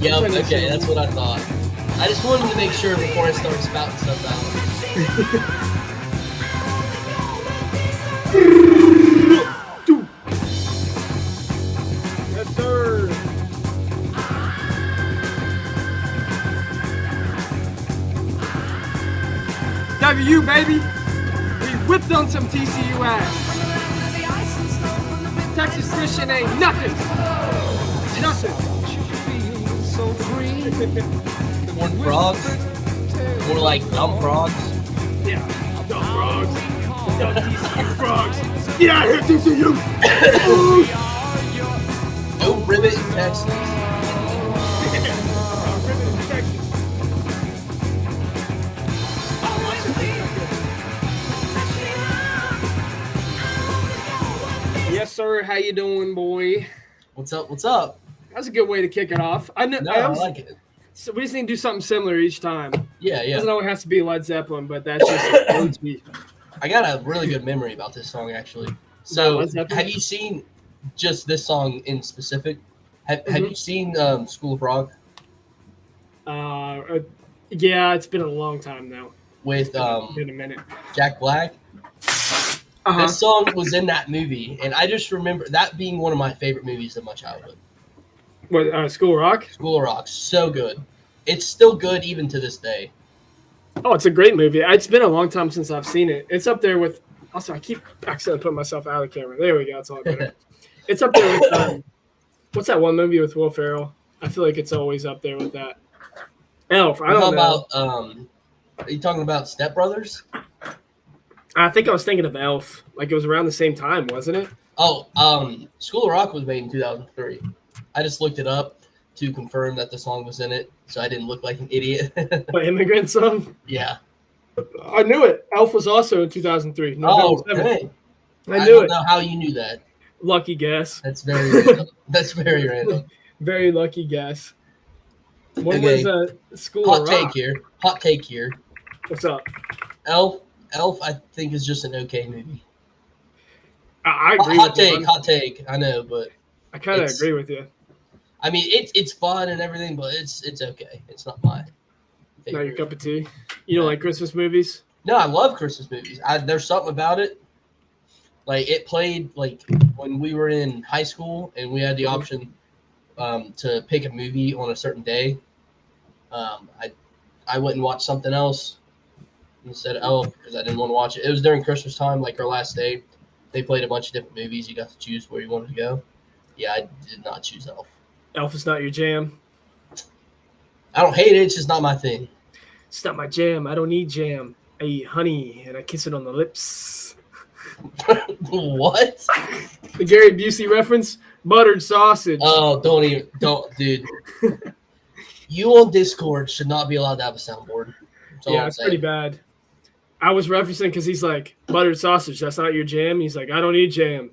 Yep, okay, that's what I thought. I just wanted to make sure before I start spouting stuff out. Yes, sir. WU, baby. We whipped on some TCU ass. Texas Christian ain't nothing. Nothing. More frogs? More like dumb frogs? Yeah, dumb frogs. Dumb TCU frogs. Get out of here, TCU. No ribbit in Texas. Yes, sir. How you doing, boy? What's up? What's up? That's a good way to kick it off. I like it. So we just need to do something similar each time. Yeah. It doesn't always have to be Led Zeppelin, but that's just I got a really good memory about this song, actually. So, have you seen just this song in specific? Have you seen School of Rock? Yeah, it's been a long time now. With been a minute. Jack Black? This song was in that movie, and I just remember that being one of my favorite movies of my childhood. What, School of Rock? School of Rock, so good. It's still good even to this day. Oh, it's a great movie. It's been a long time since I've seen it. It's up there with. Also, I keep accidentally putting myself out of the camera. There we go. It's all better. It's up there with. What's that one movie with Will Ferrell? I feel like it's always up there with that. Elf. I don't know. Are you talking about Step Brothers? I think I was thinking of Elf. Like it was around the same time, wasn't it? Oh, School of Rock was made in 2003. I just looked it up to confirm that the song was in it, so I didn't look like an idiot. My Immigrant Song? Yeah. I knew it. Elf was also in 2003. Oh, hey. I knew it. I don't know how you knew that. Lucky guess. That's very random. That's very random. Very lucky guess. When was School of Rock? Hot take here. What's up? Elf, I think, is just an okay movie. I agree Hot with take. I know, but I kind of agree with you. I mean, it's fun and everything, but it's okay. It's not my favorite. Not your cup of tea? You don't like Christmas movies? No, I love Christmas movies. There's something about it. Like, it played, like, when we were in high school and we had the option to pick a movie on a certain day. I went and watched something else instead of Elf because I didn't want to watch it. It was during Christmas time, like our last day. They played a bunch of different movies. You got to choose where you wanted to go. Yeah, I did not choose Elf. Elf is not your jam? I don't hate it. It's just not my thing. It's not my jam. I don't need jam. I eat honey and I kiss it on the lips. What? The Gary Busey reference? Buttered sausage. Oh, don't, dude. You on Discord should not be allowed to have a soundboard. Yeah, it's pretty bad. I was referencing because he's like, buttered sausage, that's not your jam? He's like, I don't eat jam.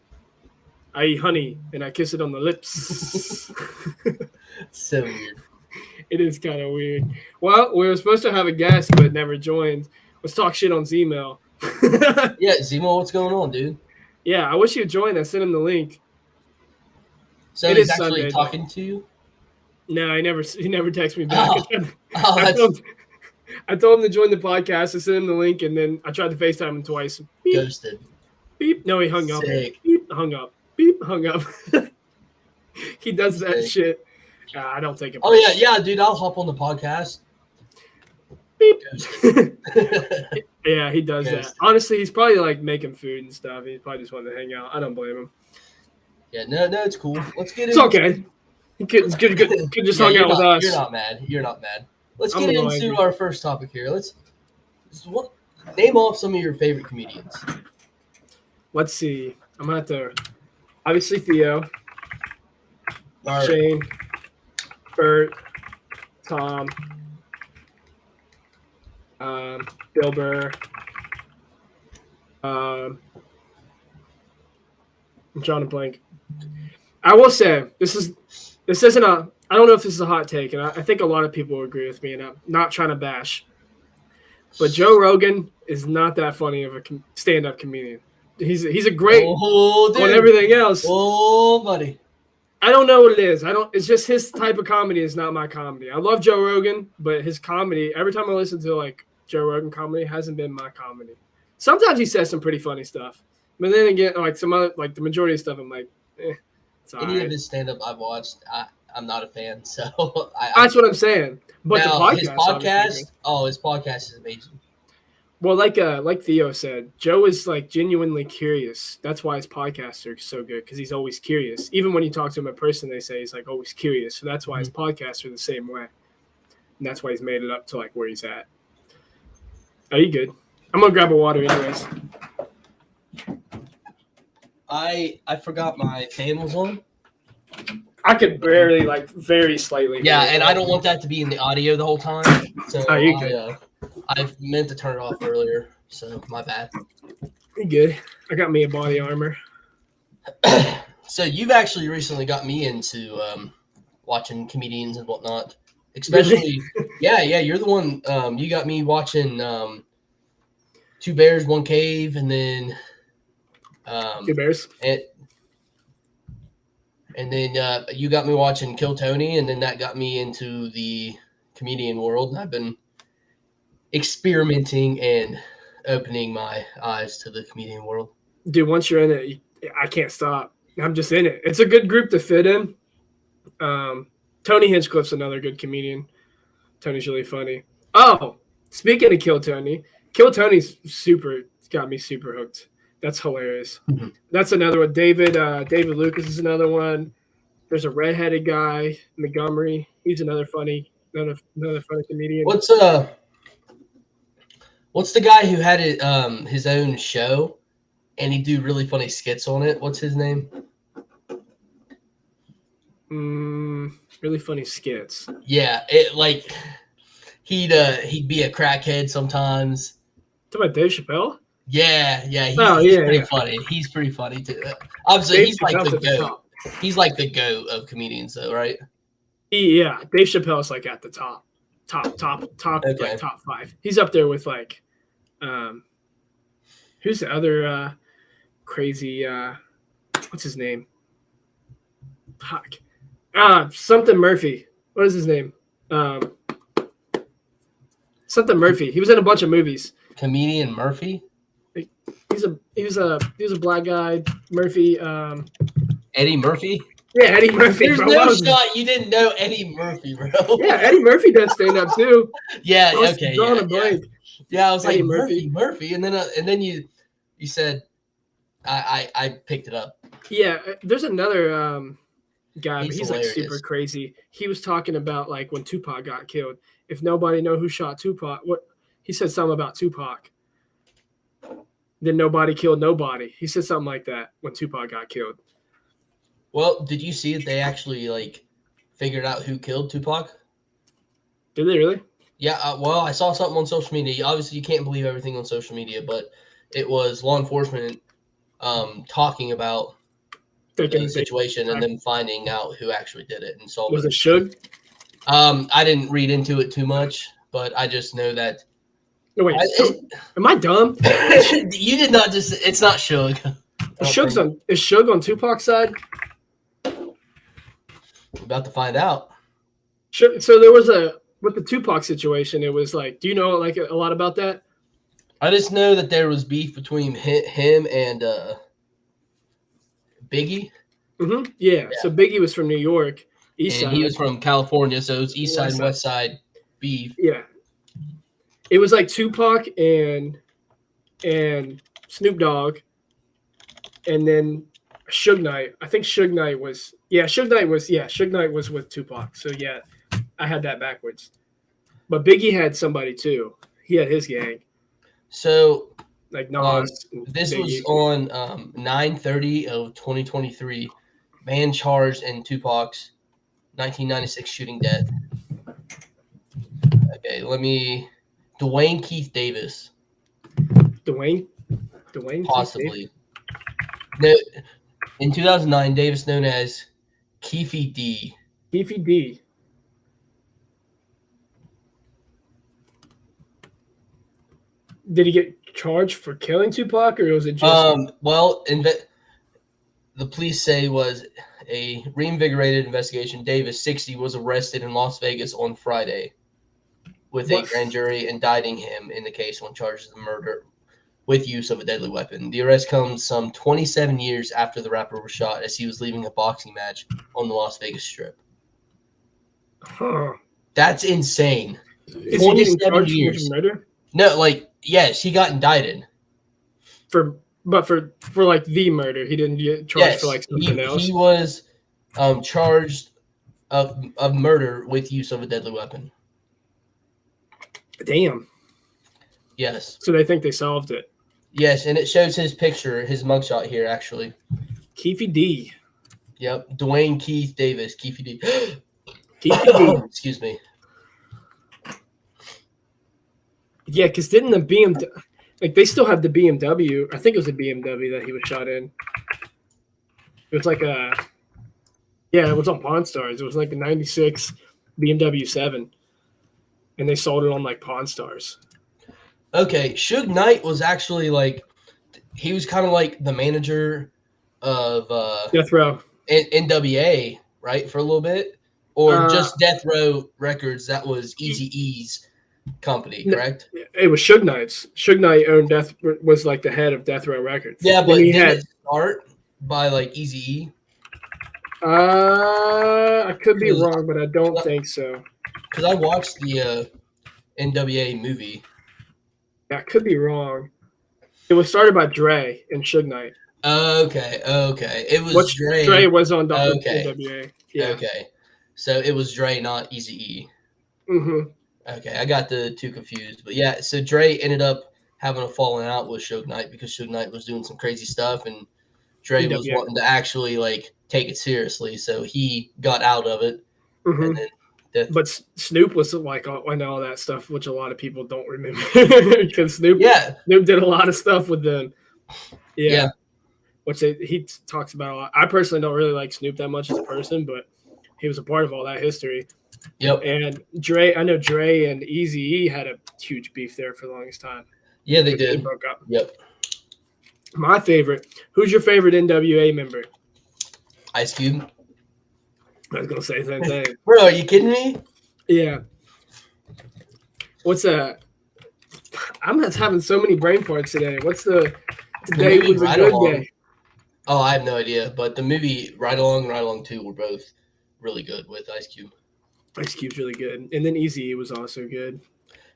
I eat honey and I kiss it on the lips. So weird. It is kind of weird. Well, we were supposed to have a guest, but never joined. Let's talk shit on Zemo. Yeah, Zemo, what's going on, dude? Yeah, I wish you'd join. I sent him the link. So he's actually Sunday, talking to you? No, he never texted me back. I told him to join the podcast. I sent him the link, and then I tried to FaceTime him twice. Beep, ghosted. Beep. No, he hung up. Beep, hung up. Beep, hung up. He does that shit. I don't take it. Oh, yeah, dude. I'll hop on the podcast. Beep. Yeah, he does that. Honestly, he's probably like making food and stuff. He probably just wanted to hang out. I don't blame him. Yeah, no, it's cool. Let's get it. It's okay. He could just hung out with us. You're not mad. Let's get into our first topic here. Name off some of your favorite comedians. Let's see. I'm gonna have to. Obviously, Theo, right. Shane, Bert, Tom, Bill Burr. I'm drawing a blank. I will say this isn't a. I don't know if this is a hot take, and I think a lot of people will agree with me, and I'm not trying to bash. But Joe Rogan is not that funny of a stand-up comedian. He's a great on everything else. Oh, buddy. I don't know what it is. It's just his type of comedy is not my comedy. I love Joe Rogan, but his comedy, every time I listen to like Joe Rogan comedy, hasn't been my comedy. Sometimes he says some pretty funny stuff. But then again, like some other, like the majority of stuff, I'm like, it's all Any right. of his stand up I've watched, I'm not a fan. So That's what I'm saying. But now, the podcast, his podcast is amazing. Well, like Theo said, Joe is like genuinely curious. That's why his podcasts are so good because he's always curious. Even when you talk to him in person, they say he's like always curious. So that's why his podcasts are the same way, and that's why he's made it up to like where he's at. Are you good? I'm gonna grab a water anyways. I forgot my fan was on. I could barely, like, very slightly. Yeah, and I don't want that to be in the audio the whole time. So I meant to turn it off earlier, so my bad. You good? I got me a body armor. So you've actually recently got me into watching comedians and whatnot. Especially, yeah, you're the one. You got me watching Two Bears, One Cave, and then Two Bears. And then you got me watching Kill Tony, and then that got me into the comedian world. And I've been experimenting and opening my eyes to the comedian world. Dude, once you're in it, I can't stop. I'm just in it. It's a good group to fit in. Tony Hinchcliffe's another good comedian. Tony's really funny. Oh, speaking of Kill Tony's got me super hooked. That's hilarious. Mm-hmm. That's another one. David Lucas is another one. There's a redheaded guy, Montgomery. He's another funny comedian. What's the guy who had his own show and he'd do really funny skits on it? What's his name? Really funny skits. Yeah, he'd be a crackhead sometimes. Talking about Dave Chappelle? Yeah, he's pretty funny. He's pretty funny too. Obviously, Dave he's like the GOAT. He's like the GOAT of comedians, though, right? Yeah, Dave Chappelle's like at the top, okay. Like top 5. He's up there with like, who's the other crazy? What's his name? Fuck. Something Murphy. What is his name? Something Murphy. He was in a bunch of movies. Comedian Murphy. He was a black guy. Murphy. Eddie Murphy. Yeah, Eddie Murphy. There's no shot you didn't know Eddie Murphy, bro. Yeah, Eddie Murphy does stand up too. Yeah. Okay. Drawing a blank. Yeah, I was Eddie like Murphy, and then you said I picked it up. Yeah, there's another guy. He's like super crazy. He was talking about like when Tupac got killed. If nobody know who shot Tupac, what he said something about Tupac. Then nobody killed nobody. He said something like that when Tupac got killed. Well, did you see that they actually like figured out who killed Tupac? Did they really? Yeah. Well, I saw something on social media. Obviously, you can't believe everything on social media, but it was law enforcement talking about the situation and then finding out who actually did it and solved it. Was it Suge? I didn't read into it too much, but I just know that. No, wait. Am I dumb? You did not just. It's not Suge. Is Suge on Tupac's side? We're about to find out. So there was with the Tupac situation. It was like, do you know like a lot about that? I just know that there was beef between him and Biggie. Mm-hmm. Yeah. So Biggie was from New York, East side. He was from California, so it was East side and West side beef. Yeah. It was like Tupac and Snoop Dogg, and then Suge Knight. I think Suge Knight was with Tupac. So yeah, I had that backwards. But Biggie had somebody too. He had his gang. So like Nas. This was on 9/30 of 2023. Man charged in Tupac's 1996 shooting death. Okay, Dwayne Keith Davis. Dwayne possibly. No, in 2009, Davis known as Keefy D. Keefy D. Did he get charged for killing Tupac, or was it just? Well, the police say was a reinvigorated investigation. Davis, 60, was arrested in Las Vegas on Friday with a grand jury indicting him in the case on charges of murder with use of a deadly weapon. The arrest comes some 27 years after the rapper was shot as he was leaving a boxing match on the Las Vegas Strip. Huh. That's insane. Is he getting charged years. for murder? No, like, yes, he got indicted. For like the murder. He didn't get charged for like something else. He was charged of murder with use of a deadly weapon. Damn. Yes. So they think they solved it. Yes, and it shows his picture, his mugshot here, actually. Keefy D. Yep, Dwayne Keith Davis, Keefy D. Keefy D. Excuse me. Yeah, because didn't the BMW, like they still have the BMW, I think it was a BMW that he was shot in. It was like it was on Pawn Stars. It was like a 96 BMW 7. And they sold it on like Pawn Stars. Okay, Suge Knight was actually like, he was kind of like the manager of Death Row. NWA, right, for a little bit? Or just Death Row Records, that was Eazy-E's company, correct? It was Suge Knight's. Suge Knight was like the head of Death Row Records. Yeah, but didn't it start by like Eazy-E? I could be wrong, but I don't think so. Because I watched the NWA movie. Yeah, I could be wrong. It was started by Dre and Suge Knight. Okay. It was Dre. Dre was on NWA. Yeah. Okay. So it was Dre, not Eazy-E. Mm-hmm. Okay, I got the two confused. But yeah, so Dre ended up having a falling out with Suge Knight because Suge Knight was doing some crazy stuff and Dre was wanting to actually like take it seriously. So he got out of it. Mm-hmm. And then but Snoop was like on all that stuff, which a lot of people don't remember because Snoop did a lot of stuff with them. Yeah. Which he talks about a lot. I personally don't really like Snoop that much as a person, but he was a part of all that history. Yep. And I know Dre and Eazy-E had a huge beef there for the longest time. Yeah, they did. They broke up. Yep. My favorite. Who's your favorite NWA member? Ice Cube. I was gonna say the same thing. Bro, are you kidding me? Yeah. What's that? I'm not having so many brain farts today. Today was a good day. Oh, I have no idea. But the movie Ride Along and Ride Along 2 were both really good with Ice Cube. Ice Cube's really good. And then Eazy was also good.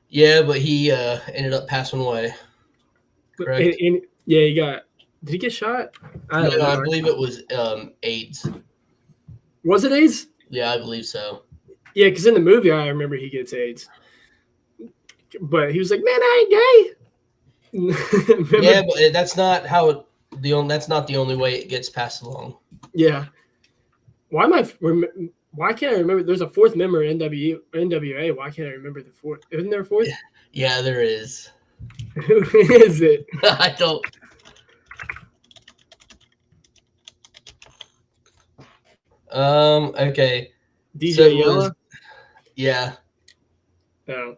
Yeah, but he ended up passing away. Correct? Did he get shot? I believe it was AIDS. Was it AIDS? Yeah, I believe so. Yeah, because in the movie, I remember he gets AIDS. But he was like, man, I ain't gay. Yeah, but that's not how that's not the only way it gets passed along. Yeah. Why can't I remember? There's a fourth member in NWA. Why can't I remember the fourth? Isn't there a fourth? Yeah, there is. Who is it? I don't. Okay. DJ Yella? Yeah. Oh.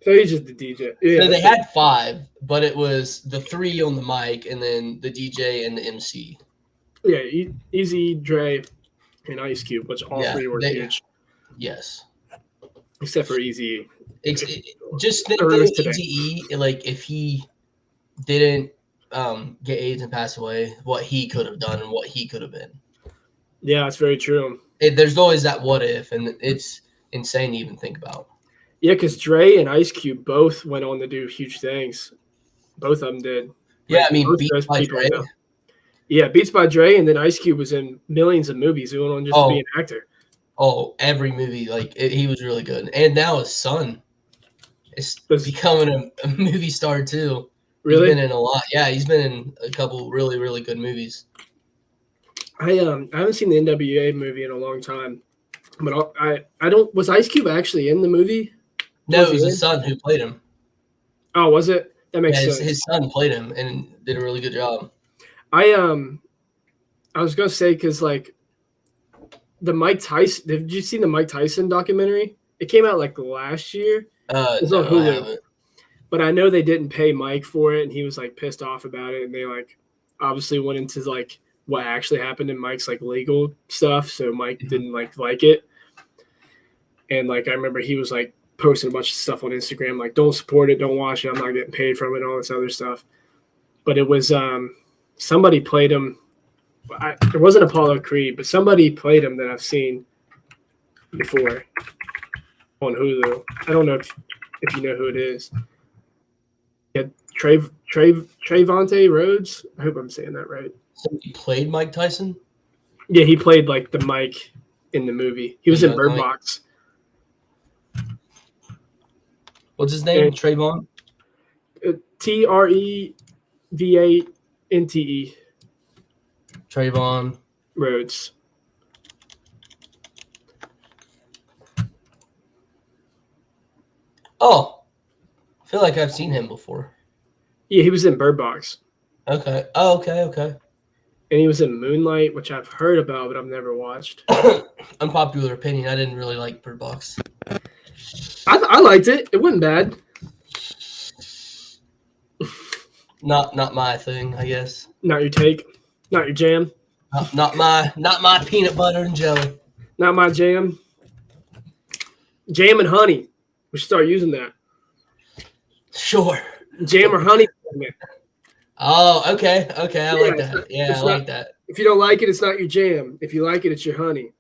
So he's just the DJ. Yeah, so they had 5, but it was the 3 on the mic and then the DJ and the MC. Yeah, Eazy, Dre, and Ice Cube, which all 3 were huge. Yes. Except for Eazy. Just think that Eazy-E, like if he didn't get AIDS and pass away, what he could have done and what he could have been. Yeah, that's very true. There's always that what if, and it's insane to even think about. Yeah, because Dre and Ice Cube both went on to do huge things. Both of them did. Yeah, I mean, Beats by Dre. Yeah, Beats by Dre, and then Ice Cube was in millions of movies. He went on just to be an actor. Oh, every movie. He was really good. And now his son is becoming a movie star, too. Really? He's been in a lot. Yeah, he's been in a couple really, really good movies. I haven't seen the NWA movie in a long time. But I don't – was Ice Cube actually in the movie? No, it was his son who played him. Oh, was it? That makes sense. His son played him and did a really good job. I was gonna say because like the Mike Tyson. Did you see the Mike Tyson documentary? It came out like last year. It's on Hulu. I haven't. But I know they didn't pay Mike for it, and he was like pissed off about it. And they like obviously went into like what actually happened in Mike's like legal stuff. So Mike didn't like it. And like I remember he was like posting a bunch of stuff on Instagram, like don't support it, don't watch it, I'm not getting paid from it, and all this other stuff. But it was somebody played him. It wasn't Apollo Creed, but somebody played him that I've seen before on Hulu. I don't know if you know who it is. Yeah, Trayvonte Rhodes. I hope I'm saying that right. So he played Mike Tyson? Yeah, he played like the Mike in the movie. He was in Bird Box. What's his name? Trayvon? Trevante. Trayvon Rhodes. Oh, I feel like I've seen him before. Yeah, he was in Bird Box. Okay. Oh, okay. And he was in Moonlight, which I've heard about, but I've never watched. Unpopular opinion. I didn't really like Bird Box. I liked it. It wasn't bad. Not my thing, I guess. Not your take. Not your jam. Not my peanut butter and jelly. Not my jam. Jam and honey. We should start using that. Sure. Jam or honey. Oh, okay. I like that. Yeah, I like that. If you don't like it, it's not your jam. If you like it, it's your honey.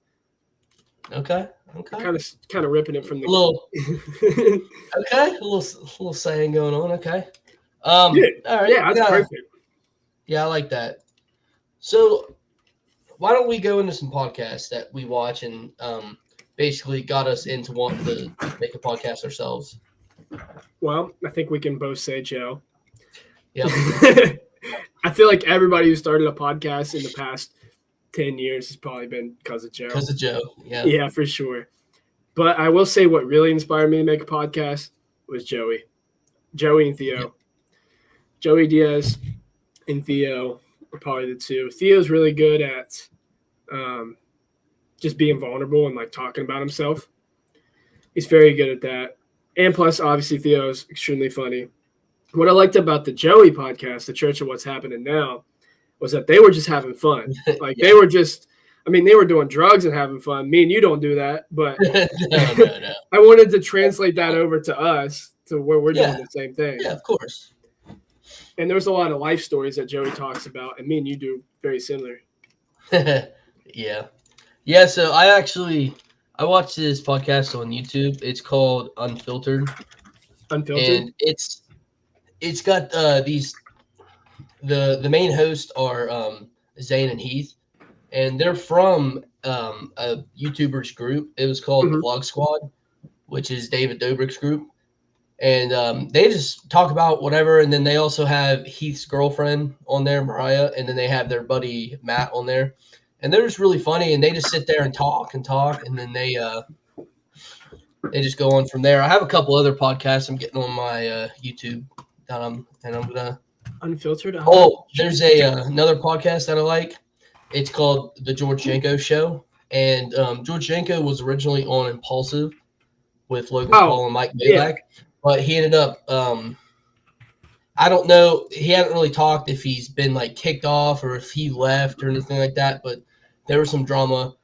Okay. Kind of ripping it from the little. Okay, a little saying going on. Okay. All right. Yeah, that's perfect. Yeah, I like that. So, why don't we go into some podcasts that we watch and basically got us into wanting to make a podcast ourselves? Well, I think we can both say Joe. Yeah. I feel like everybody who started a podcast in the past 10 years has probably been because of Joe. Because of Joe, yeah. Yeah, for sure. But I will say what really inspired me to make a podcast was Joey. Joey and Theo. Yep. Joey Diaz and Theo were probably the two. Theo's really good at just being vulnerable and like talking about himself. He's very good at that. And plus, obviously, Theo's extremely funny. What I liked about the Joey podcast, The Church of What's Happening Now, was that they were just having fun. Like they were just, they were doing drugs and having fun. Me and you don't do that, but no. I wanted to translate that over to us to where we're doing the same thing. Yeah, of course. And there's a lot of life stories that Joey talks about, and me and you do very similar. Yeah. So I watched this podcast on YouTube. It's called Unfiltered. And it's got these. The main hosts are Zane and Heath, and they're from a YouTuber's group. It was called the Vlog Squad, which is David Dobrik's group. And they just talk about whatever. And then they also have Heath's girlfriend on there, Mariah, and then they have their buddy Matt on there. And they're just really funny, and they just sit there and talk, and then they just go on from there. I have a couple other podcasts I'm getting on my YouTube that I'm gonna Unfiltered. Oh, there's another podcast that I like. It's called The George Janko Show, and George Janko was originally on Impulsive with Logan Paul and Mike Maybach, but he ended up. I don't know. He hadn't really talked if he's been like kicked off or if he left or anything like that. But there was some drama.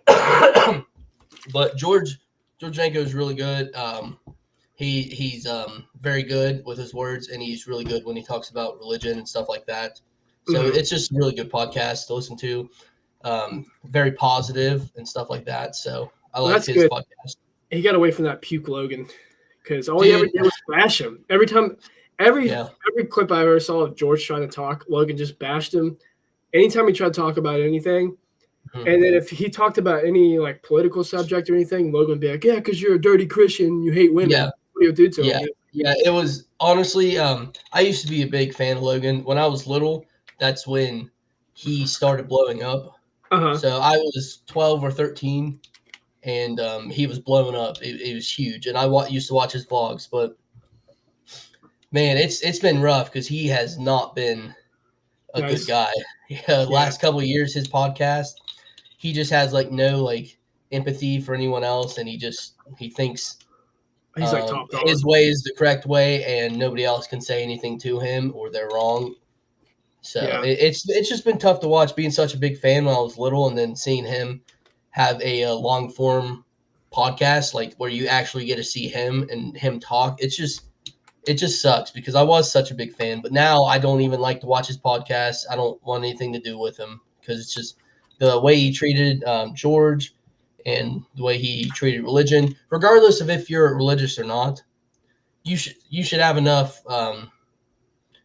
But George Janko is really good. He's very good with his words, and he's really good when he talks about religion and stuff like that. So it's just a really good podcast to listen to. Very positive and stuff like that. So I like his podcast. He got away from that puke Logan because all he ever did was bash him. Every clip I ever saw of George trying to talk, Logan just bashed him. Anytime he tried to talk about anything, and then if he talked about any like political subject or anything, Logan would be like, "Yeah, because you're a dirty Christian, you hate women." Yeah. What do you do to him? Yeah. It was honestly. I used to be a big fan of Logan when I was little. That's when he started blowing up. So I was 12 or 13, and he was blowing up. It was huge, and I used to watch his vlogs. But man, it's been rough because he has not been a good guy. Last couple of years, his podcast, he just has like no like empathy for anyone else, and he thinks he's like top dog. His way is the correct way, and nobody else can say anything to him or they're wrong. So Yeah. it's just been tough to watch, being such a big fan when I was little, and then seeing him have a long form podcast, like where you actually get to see him and him talk. It just sucks because I was such a big fan, but now I don't even like to watch his podcast. I don't want anything to do with him because it's just the way he treated George and the way he treated religion. Regardless of if you're religious or not, you should have enough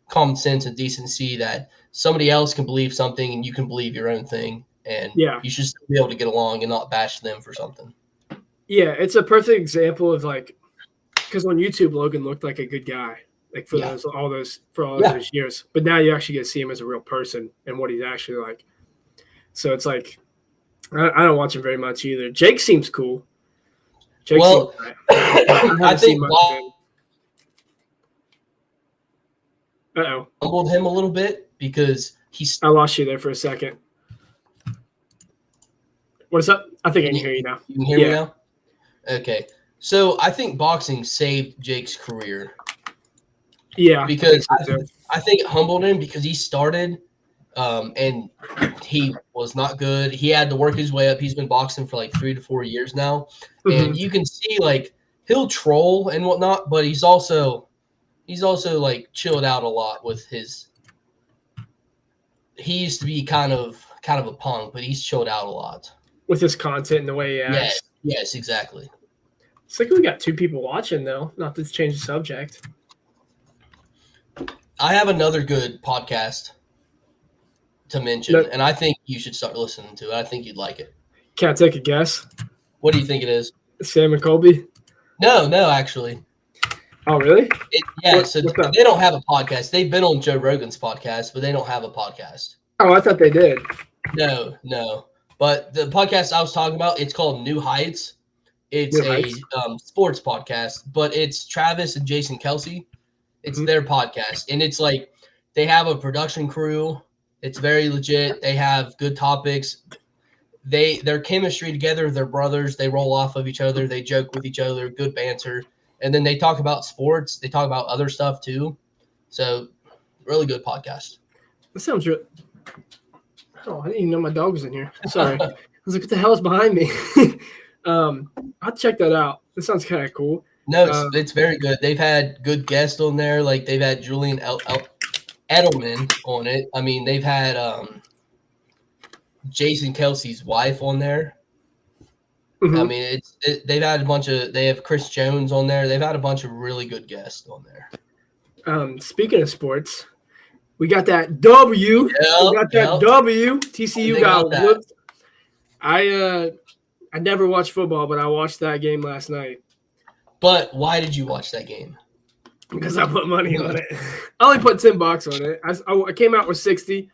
common sense and decency that somebody else can believe something and you can believe your own thing, and Yeah. you should still be able to get along and not bash them for something. Yeah, it's a perfect example of like, because on YouTube, Logan looked like a good guy, like for Yeah. all those years. But now you actually get to see him as a real person and what he's actually like. So it's like, I don't watch him very much either. Jake seems cool. Well, seems I think Bob Uh-oh. humbled him a little bit because he's. I lost you there for a second. What's up? I think I can hear you now. You can hear me now? Okay. So I think boxing saved Jake's career. Yeah. Because I think it humbled him because he started and he was not good. He had to work his way up. He's been boxing for like 3 to 4 years now. Mm-hmm. And you can see like he'll troll and whatnot, but he's also like chilled out a lot with his. He used to be kind of a punk, but he's chilled out a lot with his content and the way he acts. Yes, exactly. It's like we got 2 people watching though. Not to change the subject. I have another good podcast to mention, and I think you should start listening to it. I think you'd like it. Can I take a guess? What do you think it is? Sam and Colby? No, actually. Oh, really? So they don't have a podcast. They've been on Joe Rogan's podcast, but they don't have a podcast. Oh, I thought they did. No. But the podcast I was talking about, it's called New Heights. It's a sports podcast, but it's Travis and Jason Kelsey. It's their podcast, and it's like they have a production crew. It's very legit. They have good topics. Their chemistry together, they're brothers. They roll off of each other. They joke with each other. Good banter. And then they talk about sports. They talk about other stuff too. So, really good podcast. That sounds real. Oh, I didn't even know my dog was in here. Sorry. I was like, what the hell is behind me? I'll check that out. That sounds kind of cool. No, it's very good. They've had good guests on there. Like they've had Julian Edelman on it. I mean, they've had Jason Kelsey's wife on there. Mm-hmm. I mean, they've had they have Chris Jones on there. They've had a bunch of really good guests on there. Speaking of sports, we got that W. W. TCU got whooped. I never watched football, but I watched that game last night. But why did you watch that game? Because I put money on it. I only put $10 on it. I came out with 60.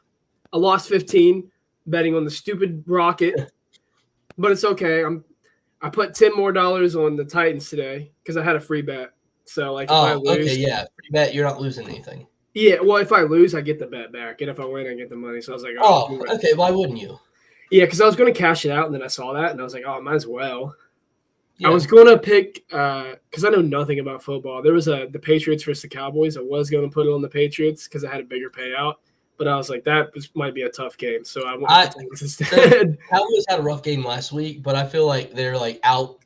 I lost 15 betting on the stupid Rocket, but it's okay. I put $10 more on the Titans today because I had a free bet. So like, if I lose, okay, yeah, free bet. You're not losing anything. Yeah, well, if I lose, I get the bet back, and if I win, I get the money. So I was like, okay. Why wouldn't you? Yeah, because I was going to cash it out, and then I saw that, and I was like, I might as well. Yeah. I was going to pick because I know nothing about football. There was the Patriots versus the Cowboys. I was going to put it on the Patriots because I had a bigger payout, but I was like, might be a tough game, so I went with the Titans instead. Cowboys had a rough game last week, but I feel like they're like out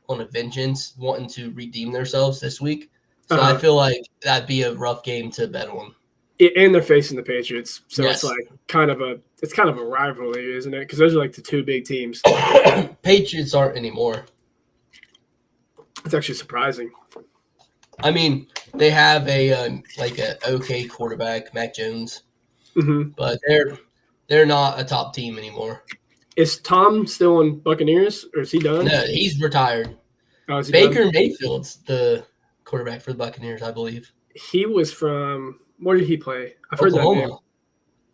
on a vengeance, wanting to redeem themselves this week. So I feel like that'd be a rough game to bet on. And they're facing the Patriots, so it's like kind of a rivalry, isn't it? Because those are like the 2 big teams. Patriots aren't anymore. It's actually surprising. I mean, they have a okay quarterback, Mac Jones, but they're not a top team anymore. Is Tom still on Buccaneers, or is he done? No, he's retired. Oh, is he Baker done? Mayfield's the quarterback for the Buccaneers, I believe. He was from where did he play? I've heard Oklahoma. that name.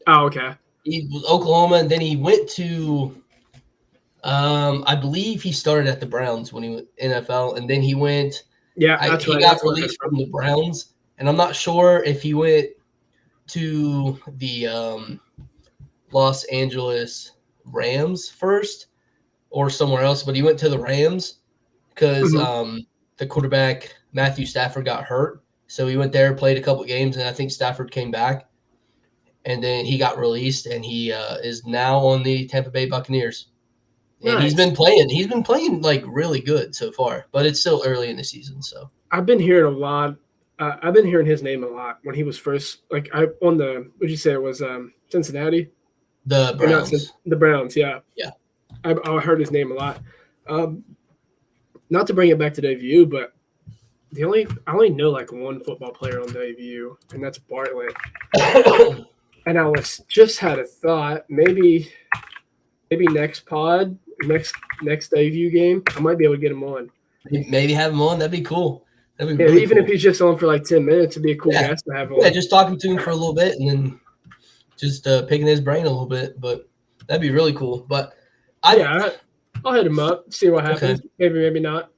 Oh, okay. He was Oklahoma, and then he went to I believe he started at the Browns when he went NFL, and then he went. Yeah, that's right. He got released from the Browns, and I'm not sure if he went to the Los Angeles Rams first or somewhere else, but he went to the Rams because the quarterback Matthew Stafford got hurt, so he went there, played a couple games, and I think Stafford came back. and then he got released, and he is now on the Tampa Bay Buccaneers. And Nice. He's been playing like really good so far, but it's still early in the season. So I've been hearing a lot. I've been hearing his name a lot when he was first on the. What'd you say it was? Cincinnati. the Or not Browns, the Browns. Yeah. Yeah. I heard his name a lot. Not to bring it back to WVU, but I only know like one football player on WVU, and that's Bartlett. And I just had a thought, maybe next WVU game, I might be able to get him on. maybe have him on. That'd be cool. That'd be Yeah, really even cool. if he's just on for like 10 minutes, it'd be a cool Yeah. guest to have on. Yeah, just talking to him for a little bit, and then just picking his brain a little bit. But that'd be really cool. But I'll hit him up, see what happens. Okay. Maybe not.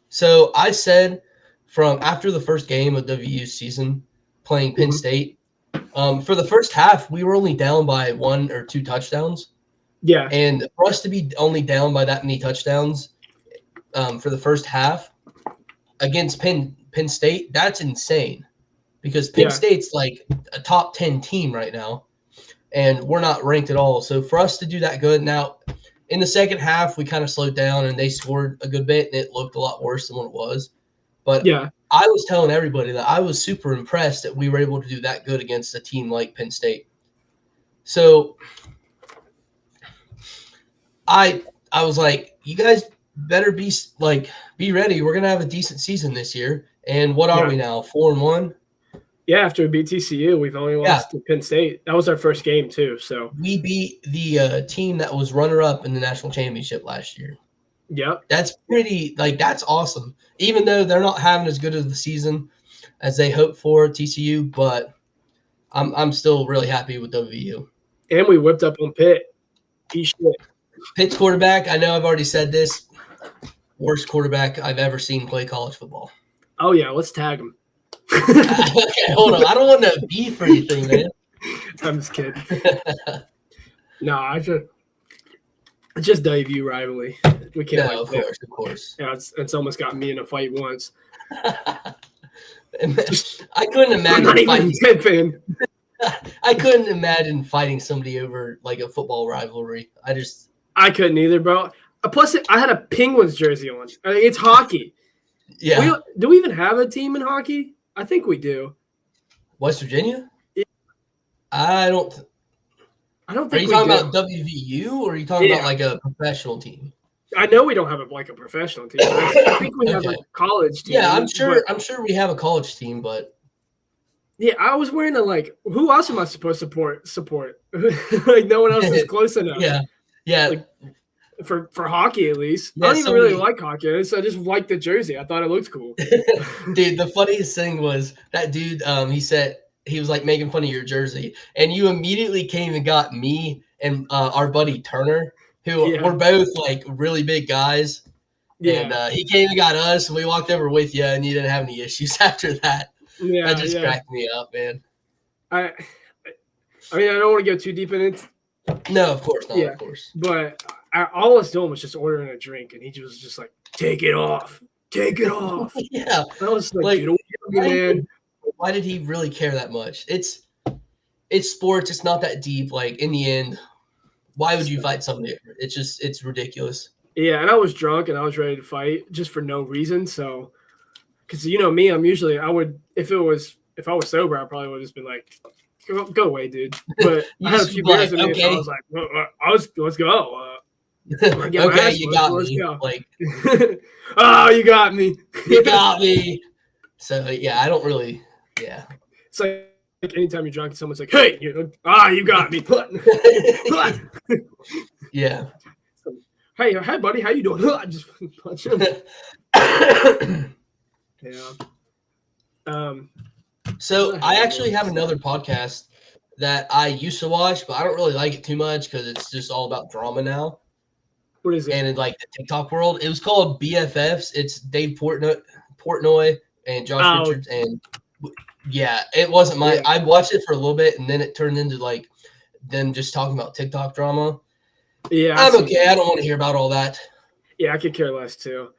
So I said from after the first game of WVU season, playing Penn State, for the first half, we were only down by 1 or 2 touchdowns. Yeah. And for us to be only down by that many touchdowns for the first half against Penn State, that's insane. Because Penn State's like a top 10 team right now, and we're not ranked at all. So for us to do that good, now in the second half, we kind of slowed down, and they scored a good bit, and it looked a lot worse than what it was. But Yeah. I was telling everybody that I was super impressed that we were able to do that good against a team like Penn State. So I was like, you guys better be ready. We're gonna have a decent season this year. And what are we now? 4-1? Yeah, after we beat TCU, we've only lost to Penn State. That was our first game too. So we beat the team that was runner-up in the national championship last year. Yep. That's pretty that's awesome. Even though they're not having as good of the season as they hoped for, TCU, but I'm still really happy with WVU. And we whipped up on Pitt. Shit. Pitt's quarterback, I know I've already said this, worst quarterback I've ever seen play college football. Oh yeah, let's tag him. Okay, hold on. I don't want no beef or anything, man. I'm just kidding. No, it's just WVU rivalry. We can't. No, of course. Yeah, it's almost got me in a fight once. I couldn't imagine fighting. I couldn't imagine fighting somebody over like a football rivalry. I couldn't either, bro. Plus, I had a Penguins jersey on. I mean, it's hockey. Yeah. Do we even have a team in hockey? I think we do. West Virginia? Yeah. I don't think. Are you talking about WVU, or are you talking about like a professional team? I know we don't have a professional team. I think we have a college team. Yeah, I'm sure we have a college team, but yeah, I was wearing who else am I supposed to support? Like no one else is close enough. Yeah. Like, for hockey at least. Yeah, I don't even really like hockey, so I just liked the jersey. I thought it looked cool. Dude, the funniest thing was that dude, he said he was like making fun of your jersey, and you immediately came and got me and our buddy Turner, who were both like really big guys. Yeah. And he came and got us, and we walked over with you, and you didn't have any issues after that. Yeah. That just cracked me up, man. I mean, I don't want to go too deep in it. No, of course not. Of course. But all I was doing was just ordering a drink, and he was just like, "Take it off, take it off." Yeah. I was like, "Get away from me, man." Why did he really care that much? It's sports. It's not that deep. Like in the end, why would you fight somebody? It's ridiculous. Yeah, and I was drunk and I was ready to fight just for no reason. So, because you know me, if I was sober, I probably would have just been like, "Go away, dude." But I had a few beers in me, so I was like, "Let's go." Okay, you got me. Like, oh, you got me. You got me. So yeah, I don't really. Yeah. It's like anytime you're drunk, and someone's like, "Hey, you got me." Yeah. Hey, buddy, how you doing? I just punch him. Yeah. So I actually have another podcast that I used to watch, but I don't really like it too much because it's just all about drama now. What is it? And in like the TikTok world, it was called BFFs. It's Dave Portnoy and Josh Richards, and yeah, it wasn't my. I watched it for a little bit, and then it turned into like them just talking about TikTok drama. Yeah, I'm okay. I don't want to hear about all that. Yeah, I could care less too.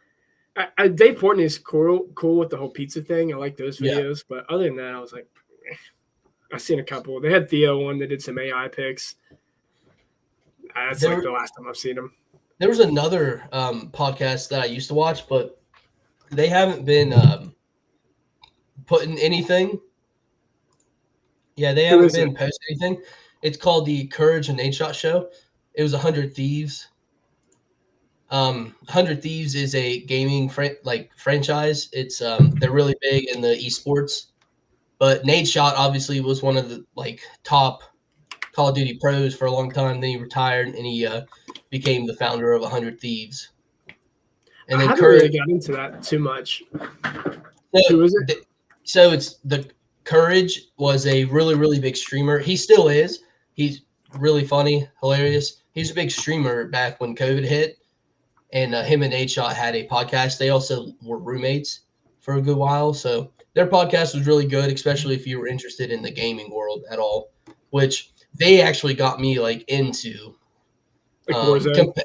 Dave Portnoy is cool with the whole pizza thing. I like those videos, but other than that, I was like, I've seen a couple. They had Theo one that did some AI picks. That's like the last time I've seen them. There was another podcast that I used to watch, but they haven't been putting anything. Yeah, they haven't been posting anything. It's called the Courage and Nate Shot Show. It was 100 Thieves. 100 Thieves is a gaming franchise. It's they're really big in the esports. But Nate Shot obviously was one of the top Call of Duty pros for a long time. Then he retired and he became the founder of 100 Thieves. And then I haven't really got into that too much. Who is it? So it's the Courage was a really, really big streamer. He still is. He's really funny, hilarious. He's a big streamer back when COVID hit. And him and Nate Shot had a podcast. They also were roommates for a good while. So their podcast was really good, especially if you were interested in the gaming world at all, which they actually got me into. Warzone?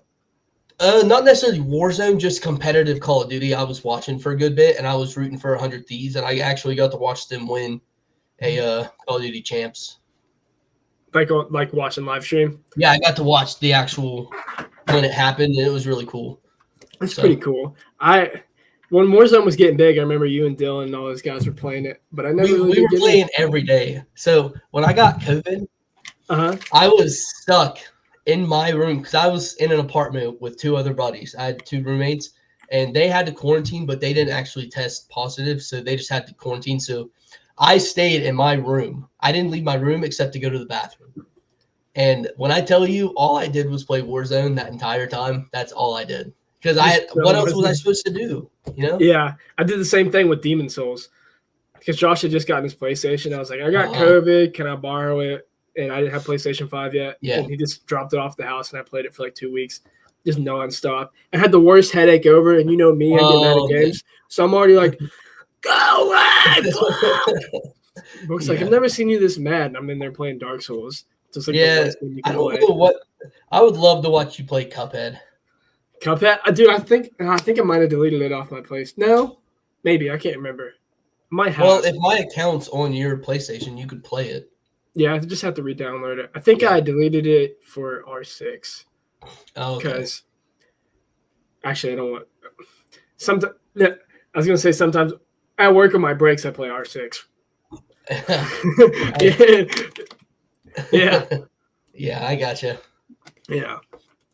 Not necessarily Warzone, just competitive Call of Duty. I was watching for a good bit, and I was rooting for 100 Thieves, and I actually got to watch them win a Call of Duty champs. Like watching live stream? Yeah, I got to watch the actual when it happened, and it was really cool. That's pretty cool. When Warzone was getting big, I remember you and Dylan and all those guys were playing it, but I never we were playing every day. So when I got COVID, I was stuck in my room because I was in an apartment with two other buddies. I had two roommates, and they had to quarantine, but they didn't actually test positive, so they just had to quarantine. So I stayed in my room. I didn't leave my room except to go to the bathroom. And when I tell you, all I did was play Warzone that entire time. That's all I did. Because what else was I supposed to do? You know? Yeah, I did the same thing with Demon Souls. Because Josh had just gotten his PlayStation. I was like, I got COVID. Can I borrow it? And I didn't have PlayStation 5 yet. Yeah. And he just dropped it off the house, and I played it for 2 weeks, just nonstop. I had the worst headache ever, and you know me, I get mad at games. So I'm already like, go away! Brooks I've never seen you this mad. And I'm in there playing Dark Souls. Just the worst game you can play. Know what. I would love to watch you play Cuphead. Dude, I think I might have deleted it off my place. No, maybe I can't remember. Might have. Well, if my account's on your PlayStation, you could play it. Yeah, I just have to re-download it. I think I deleted it for R6. Oh, okay. Because actually, I don't want. Sometimes I was gonna say sometimes at work on my breaks I play R6. Yeah. Yeah, I gotcha. Yeah.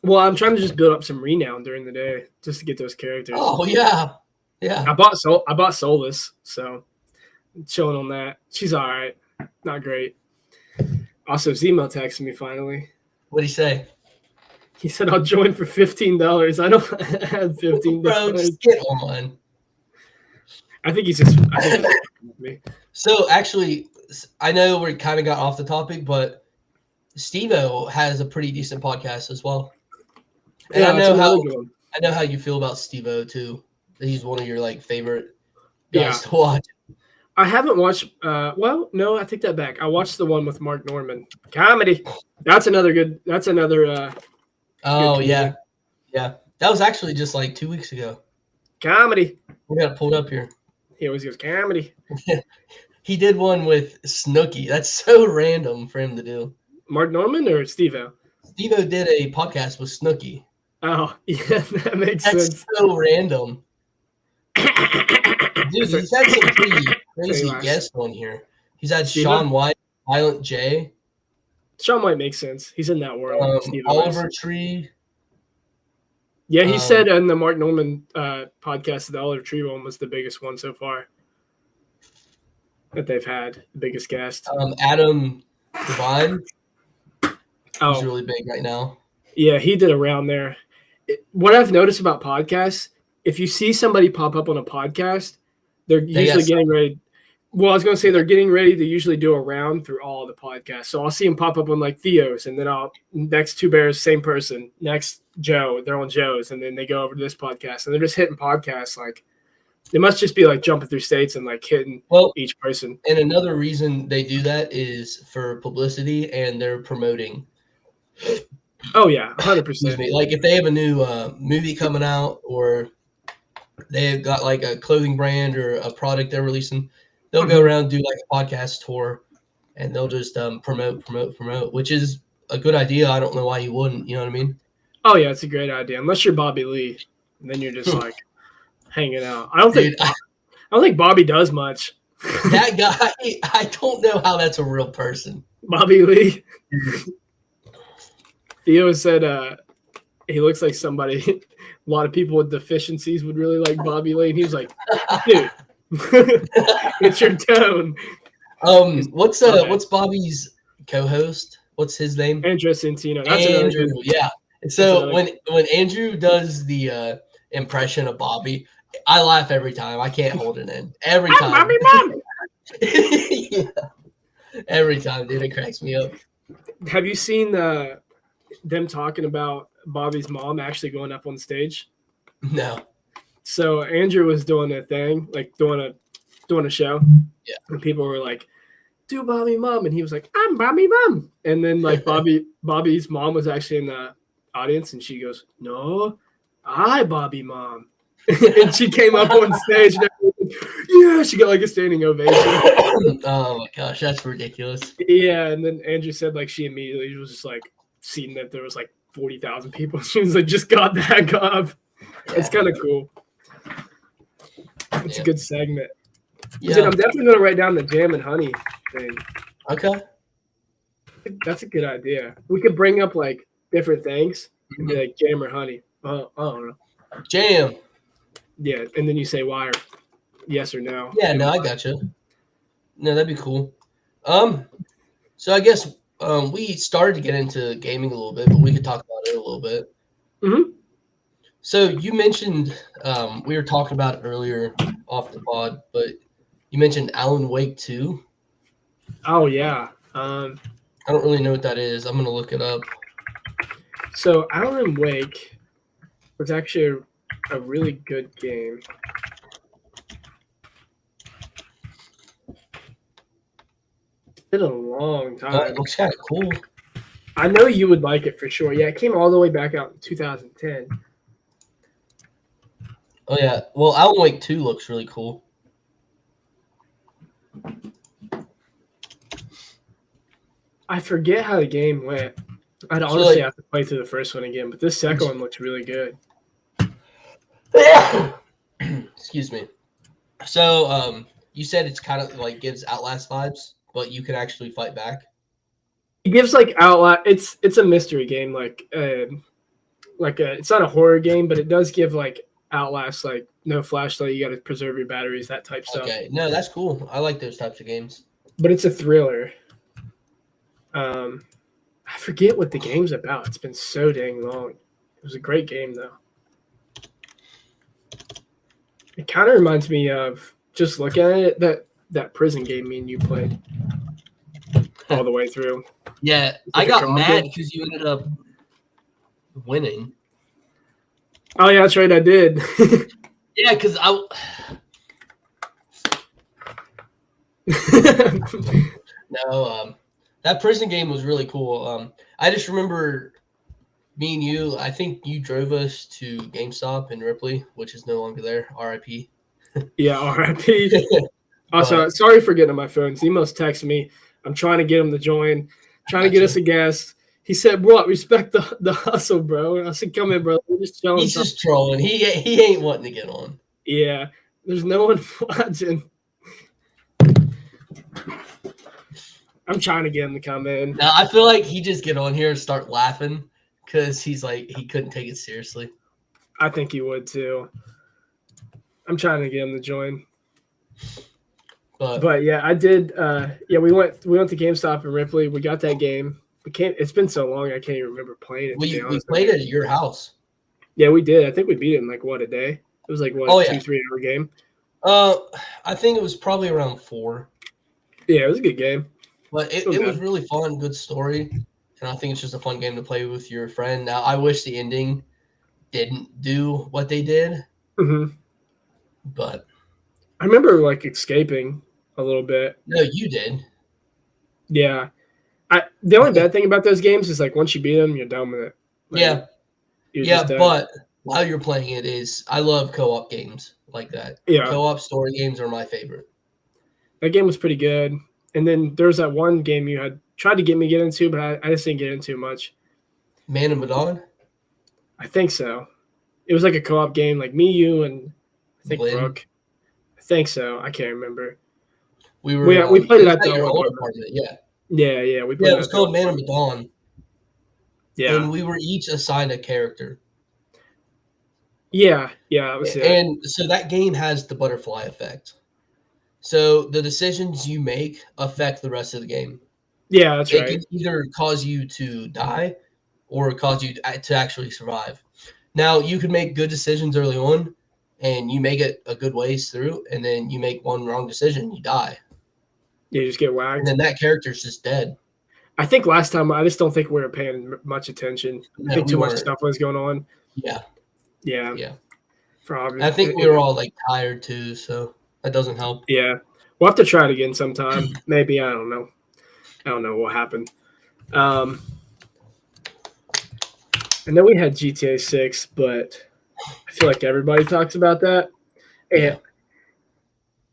Well, I'm trying to just build up some renown during the day just to get those characters. Oh yeah, yeah. I bought Solus, so I'm chilling on that. She's all right, not great. Also, Zemo texted me finally. What'd he say? He said I'll join for $15. I don't have $15. Bro, just get on. I think he's just. Me. So actually, I know we kind of got off the topic, but Steve-O has a pretty decent podcast as well. And I know how you feel about Steve-O too. He's one of your favorite guys to watch. I haven't watched. Well, no, I take that back. I watched the one with Mark Norman. Comedy. That's another good. That's another. Oh yeah, yeah. That was actually just 2 weeks ago. Comedy. We got it pulled up here. He always goes comedy. He did one with Snooki. That's so random for him to do. Mark Norman or Steve-O? Steve-O did a podcast with Snooki. Oh, yeah, that makes sense. That's so random. Dude, he's had some pretty crazy guests on here. He's had Sean White, Violent J. Sean White makes sense. He's in that world. Oliver Tree. Yeah, he said in the Mark Norman podcast, the Oliver Tree one was the biggest one so far that they've had, the biggest guest. Adam Devine. He's really big right now. Yeah, he did around there. What I've noticed about podcasts, if you see somebody pop up on a podcast, they're usually getting ready. Well, I was going to say they're getting ready to usually do a round through all of the podcasts. So I'll see them pop up on Theo's, and then next Two Bears, same person. Next Joe, they're on Joe's, and then they go over to this podcast, and they're just hitting podcasts. They must just be jumping through states and hitting each person. And another reason they do that is for publicity, and they're promoting. Oh yeah, 100%. If they have a new movie coming out, or they've got a clothing brand or a product they're releasing, they'll go around and do a podcast tour, and they'll just promote, which is a good idea. I don't know why you wouldn't. You know what I mean? Oh yeah, it's a great idea. Unless you're Bobby Lee, and then you're just like hanging out. Dude, I don't think Bobby does much. that guy, I don't know how that's a real person. Bobby Lee. Theo said he looks like somebody. A lot of people with deficiencies would really like Bobby Lee, and he was like, "Dude, it's your tone." What's Bobby's co-host? What's his name? Andrew Santino. That's Andrew. another good. Yeah. So when Andrew does the impression of Bobby, I laugh every time. I can't hold it in. Every time. Bobby Mom. Yeah. Every time, dude, it cracks me up. Have you seen them talking about Bobby's mom actually going up on stage? No. So Andrew was doing a thing, like doing a show. Yeah. And people were like, "Do Bobby Mom," and he was like, "I'm Bobby Mom." And then like Bobby's mom was actually in the audience, and she goes, "No, I Bobby Mom." And she came up on stage, and yeah, she got like a standing ovation. Oh my gosh, that's ridiculous. Yeah, and then Andrew said like she immediately was just like seeing that there was like 40,000 people. She was like, just got back up. Yeah. It's kind of cool. It's a good segment. Yeah. Dude, I'm definitely gonna write down the jam and honey thing. Okay. That's a good idea. We could bring up like different things and be like jam or honey. I don't know. Jam. Yeah, and then you say why or yes or no. Yeah, no, I got you. No, that'd be cool. So I guess we started to get into gaming a little bit, but we could talk about it a little bit. Mm-hmm. So you mentioned we were talking about it earlier off the pod, but you mentioned Alan Wake 2. Oh yeah. I don't really know what that is. I'm gonna look it up. So Alan Wake was actually a really good game. It's been a long time. It looks kind of cool. I know you would like it for sure. Yeah, it came all the way back out in 2010. Oh yeah. Well, Alan Wake 2 looks really cool. I forget how the game went. I'd honestly have to play through the first one again, but this second one looks really good. Excuse me. So, you said it's kind of like gives Outlast vibes, but you can actually fight back. It gives like Outlast. It's a mystery game, it's not a horror game, but it does give like Outlast, like no flashlight, you got to preserve your batteries, that type stuff. Okay, no, that's cool. I like those types of games. But it's a thriller. I forget what the game's about. It's been so dang long. It was a great game though. It kind of reminds me of, just looking at it, that prison game me and you played all the way through. Yeah, I got mad because you ended up winning. Oh yeah, that's right, I did. Yeah, because that prison game was really cool. I just remember me and you, I think you drove us to GameStop in Ripley, which is no longer there. RIP. Yeah, RIP. Also, sorry for getting on my phone. Zemos texted me. I'm trying to get him to join, trying to get us a guest. He said, "Bro, respect the hustle, bro." And I said, "Come in, bro. We're just showing." He's just trolling. He ain't wanting to get on. Yeah, there's no one watching. I'm trying to get him to come in. Now, I feel like he just get on here and start laughing because he's like, he couldn't take it seriously. I think he would too. I'm trying to get him to join. But yeah, I did. Yeah, we went to GameStop in Ripley. We got that game. It's been so long, I can't even remember playing it. We played it at your house. Yeah, we did. I think we beat it in like a day. It was like 2-3 hour game. I think it was probably around 4. Yeah, it was a good game. But it was really fun, good story, and I think it's just a fun game to play with your friend. Now, I wish the ending didn't do what they did, but I remember like escaping a little bit. No, you did. Yeah, the only bad thing about those games is like once you beat them, you're done with it. Like, but while you're playing it, I love co-op games like that. Yeah, co-op story games are my favorite. That game was pretty good. And then there's that one game you had tried to get into, but I just didn't get into much. Man of Medan? I think so. It was like a co-op game, like me, you, and I think Glenn? Brooke. I think so. I can't remember. We played it at your the old apartment, yeah. Yeah, we played Yeah, it it was at called Man of Medan. Yeah. And we were each assigned a character. Yeah, that was it. And so that game has the butterfly effect. So the decisions you make affect the rest of the game. Yeah, that's right. It can either cause you to die or cause you to actually survive. Now, you could make good decisions early on, and you make it a good ways through, and then you make one wrong decision, you die. Yeah, you just get whacked. And then that character's just dead. I think last time, I just don't think we were paying much attention. No, I think we too much weren't. stuff was going on. Yeah. Yeah. Probably. I think we were all like tired too, so that doesn't help. Yeah. We'll have to try it again sometime. Maybe. I don't know. I don't know what happened. And then we had GTA 6, but I feel like everybody talks about that. And Yeah.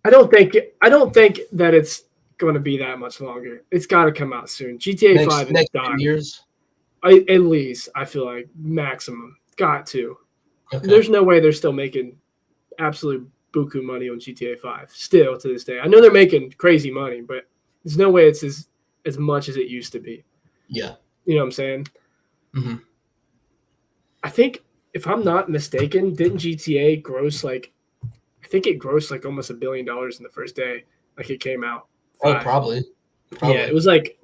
I don't think that it's going to be that much longer. It's got to come out soon. GTA 5 is dying. 2 years? At least, I feel like maximum. Got to. Okay. There's no way they're still making absolute buku money on GTA 5 still to this day. I know they're making crazy money, but there's no way it's as much as it used to be. Yeah. You know what I'm saying? Mm-hmm. I think, if I'm not mistaken, didn't GTA gross I think it grossed like almost $1 billion in the first day, like it came out. Oh, probably. Yeah, it was like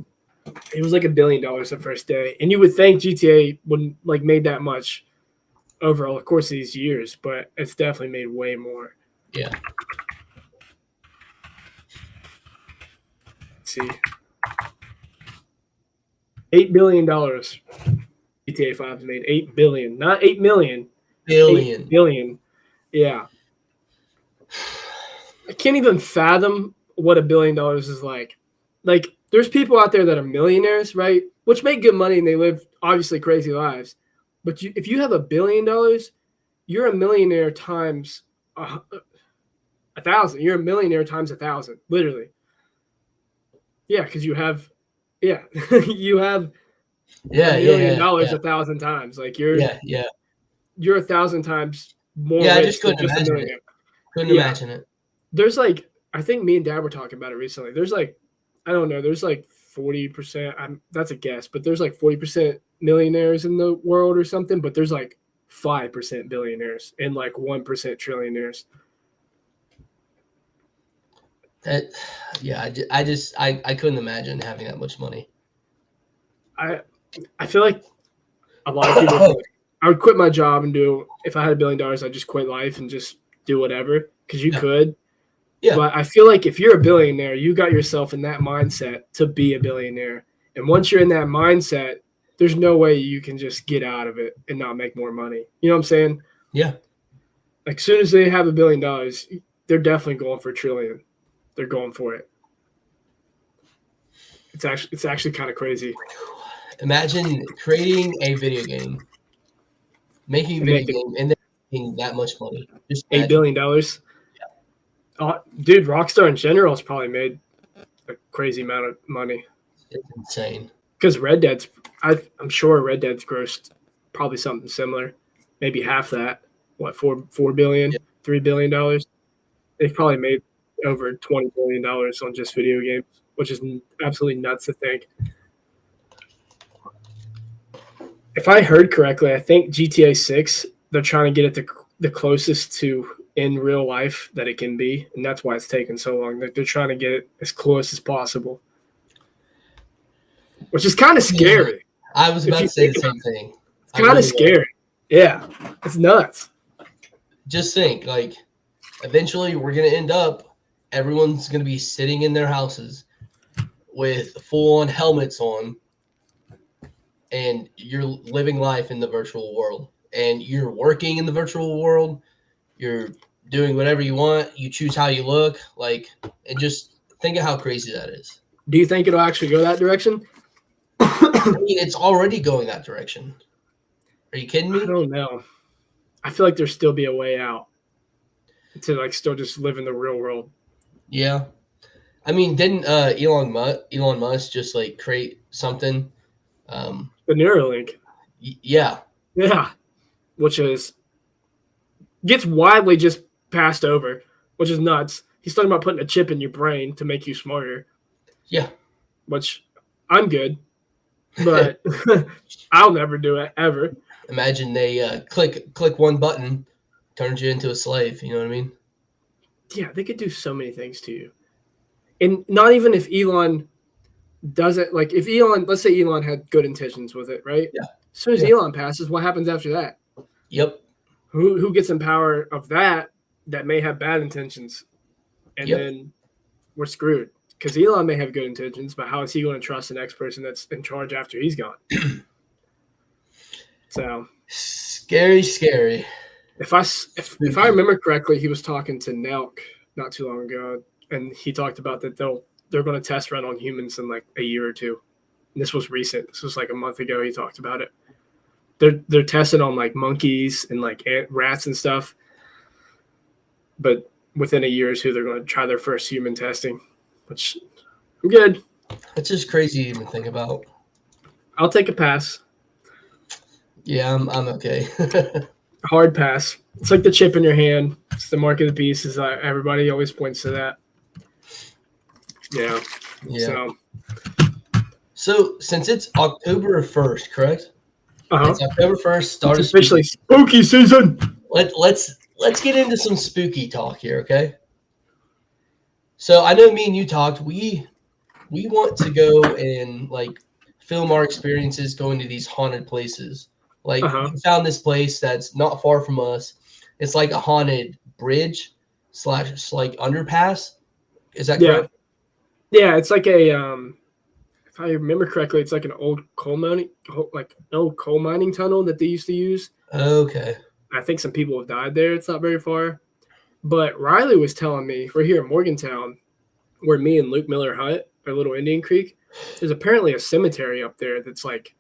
$1 billion the first day, and you would think GTA wouldn't like made that much over the course of these years, but it's definitely made way more. Yeah. Let's see, $8 billion. GTA 5 has made $8 billion, not 8 million. Billion. 8 billion. Yeah. I can't even fathom what $1 billion is like. Like, there's people out there that are millionaires, right? Which make good money and they live obviously crazy lives. But if you have $1 billion, you're a millionaire times 1,000. You're a millionaire times 1,000, literally. Yeah, because you have you have $1 million 1,000 times. Like you're 1,000 times more. Yeah, I rich just couldn't than just imagine it. Couldn't imagine it. There's like, I think me and Dad were talking about it recently. There's like, I don't know, there's like 40%. That's a guess, but there's like 40% millionaires in the world or something. But there's like 5% billionaires and like 1% trillionaires. I couldn't imagine having that much money. I feel like a lot of people. I would quit my job and if I had $1 billion, I'd just quit life and just do whatever because you could. Yeah. But I feel like if you're a billionaire, you got yourself in that mindset to be a billionaire. And once you're in that mindset, there's no way you can just get out of it and not make more money. You know what I'm saying? Yeah. Like, as soon as they have $1 billion, they're definitely going for $1 trillion. They're going for it. It's actually kind of crazy. Imagine creating a video game, making a video game, and then making that much money. Just $8 billion. Dude, Rockstar in general has probably made a crazy amount of money. It's insane. Because I'm sure Red Dead's grossed probably something similar, maybe half that. What, $4 billion, $3 billion? They've probably made over $20 billion on just video games, which is absolutely nuts to think. If I heard correctly, I think GTA 6, they're trying to get it the closest to in real life that it can be, and that's why it's taken so long. They're trying to get it as close as possible, which is kind of scary. I was about to say the same thing. It's kind of scary. Yeah, it's nuts. Just think, like, eventually we're going to end up, everyone's going to be sitting in their houses with full-on helmets on, and you're living life in the virtual world, and you're working in the virtual world. You're doing whatever you want. You choose how you look, and just think of how crazy that is. Do you think it'll actually go that direction? I mean, it's already going that direction. Are you kidding me? I don't know. I feel like there'll still be a way out to still just live in the real world. Yeah. I mean, didn't Elon Musk just like create something? Um, The Neuralink. yeah, Yeah, which is gets widely just passed over, which is nuts. He's talking about putting a chip in your brain to make you smarter, yeah. which I'm good, but I'll never do it ever. Imagine they click one button, turns you into a slave. You know what I mean? Yeah, they could do so many things to you. And not even if Elon doesn't like if Elon, let's say Elon had good intentions with it, right? Yeah, As soon as yeah, Elon passes, what happens after that? yep, Who gets in power of that may have bad intentions, and yep. then we're screwed because Elon may have good intentions, but how is he going to trust the next person that's in charge after he's gone? So Scary, scary. if I remember correctly, he was talking to Nelk not too long ago, and he talked about that they're going to test run on humans in like a year or two. And this was recent. This was like a month ago. He talked about it. They're testing on like monkeys and like rats and stuff, but within a year or two, they're going to try their first human testing, which I'm good. That's just crazy to even think about. I'll take a pass. Yeah, I'm okay. Hard pass. It's like the chip in your hand. It's the mark of the beast. Is everybody always points to that. Yeah. Yeah. So since it's October 1st, correct? It's October 1st. Start It's officially spooky season. Let's get into some spooky talk here, okay? So I know me and you talked. We want to go and like film our experiences going to these haunted places. Like we found this place that's not far from us. It's like a haunted bridge / like underpass. Is that correct? Yeah, it's like a if I remember correctly, it's like an old coal mining tunnel that they used to use. Okay. I think some people have died there. It's not very far. But Riley was telling me we're here in Morgantown, where me and Luke Miller Hutt, our little Indian Creek. There's apparently a cemetery up there that's like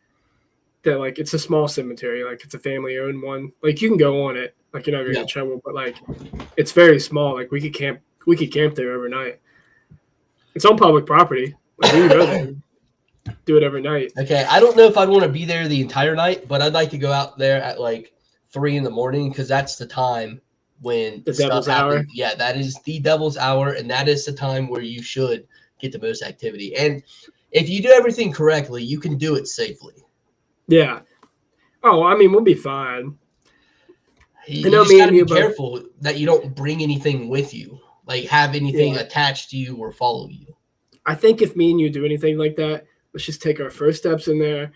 it's a small cemetery, like it's a family owned one. Like you can go on it, like you're not gonna get in trouble, but like it's very small. Like we could camp there overnight. It's on public property. Like we can go there, do it every night. Okay, I don't know if I'd want to be there the entire night, but I'd like to go out there at like 3 in the morning because that's the time when the devil's hour. Yeah, that is the devil's hour, and that is the time where you should get the most activity. And if you do everything correctly, you can do it safely. Yeah. Oh, I mean, we'll be fine. You just gotta be careful that you don't bring anything with you, like have anything attached to you or follow you. I think if me and you do anything like that, let's just take our first steps in there.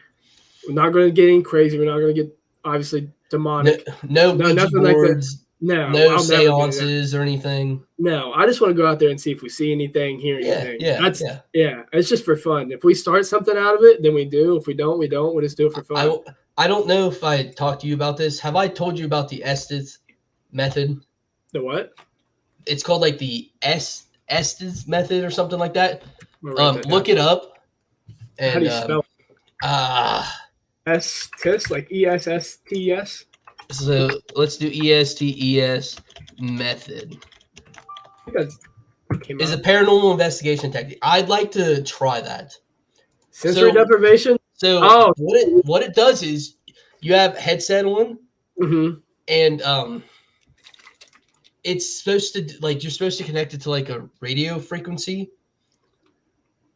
We're not going to get any crazy. We're not going to get obviously demonic. No Ouija nothing boards. Like that. No seances or anything. No, I just want to go out there and see if we see anything, hear anything. Yeah. It's just for fun. If we start something out of it, then we do. If we don't, we don't. We'll just do it for fun. I don't know if I talked to you about this. Have I told you about the Estes method? The what? It's called like the Estes method or something like that. Look it up. And, how do you spell it? Estes, like ESSTES? So let's do ESTES method. Is a paranormal investigation technique. I'd like to try that. Sensory deprivation? So what it does is you have headset on, and it's supposed to you're supposed to connect it to like a radio frequency,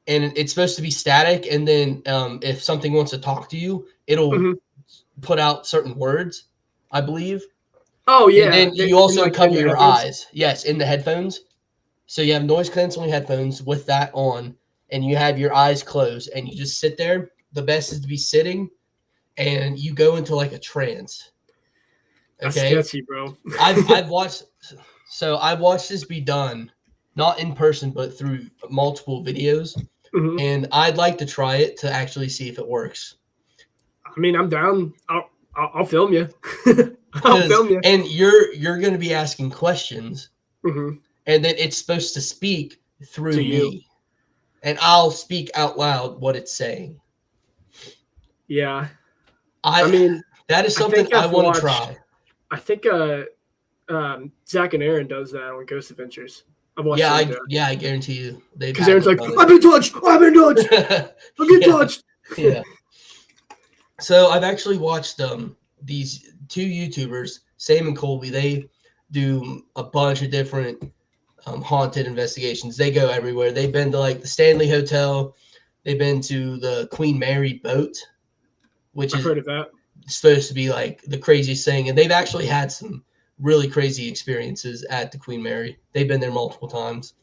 and it's supposed to be static. And then if something wants to talk to you, it'll put out certain words, I believe. Oh yeah. And then you also cover your eyes. Yes, in the headphones. So you have noise canceling headphones with that on, and you have your eyes closed, and you just sit there. The best is to be sitting, and you go into like a trance. Okay, that's sketchy, bro. I've watched this be done, not in person, but through multiple videos, and I'd like to try it to actually see if it works. I mean, I'm down. I'll film you. I'll film you. And you're going to be asking questions, and then it's supposed to speak through me, and I'll speak out loud what it's saying. Yeah, I mean that is something I want to try. I think Zach and Aaron does that on Ghost Adventures. I've watched Yeah, them do it. I guarantee you they've Because had Aaron's like, done I've been touched. I've been touched. it. I've been Yeah. touched. Yeah. So I've actually watched these two YouTubers, Sam and Colby. They do a bunch of different haunted investigations. They go everywhere. They've been to like the Stanley Hotel. They've been to the Queen Mary boat, which I've is heard of that. supposed to be like the craziest thing. And they've actually had some really crazy experiences at the Queen Mary. They've been there multiple times.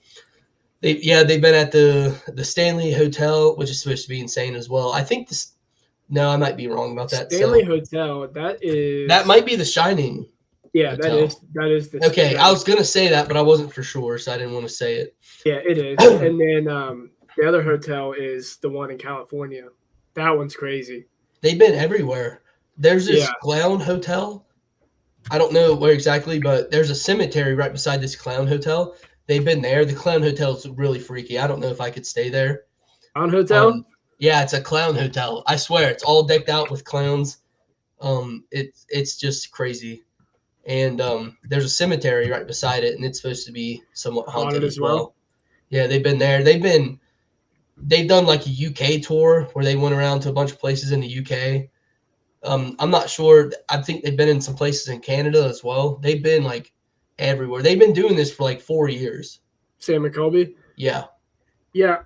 They've been at the Stanley Hotel, which is supposed to be insane as well. I think this. No, I might be wrong about that. Stanley So Hotel. That is. that might be the Shining Yeah, Hotel. that is the. Okay, I was gonna say that, but I wasn't for sure, so I didn't want to say it. Yeah, it is. And then the other hotel is the one in California. That one's crazy. They've been everywhere. There's this Yeah. clown hotel. I don't know where exactly, but there's a cemetery right beside this clown hotel. They've been there. The clown hotel's really freaky. I don't know if I could stay there. On hotel? Yeah, it's a clown hotel. I swear, it's all decked out with clowns. It's just crazy. And there's a cemetery right beside it, and it's supposed to be somewhat haunted as well. Yeah, they've been there. They've done like a UK tour where they went around to a bunch of places in the UK. I'm not sure. I think they've been in some places in Canada as well. They've been like everywhere. They've been doing this for like 4 years. Sam and Colby? Yeah. Yeah.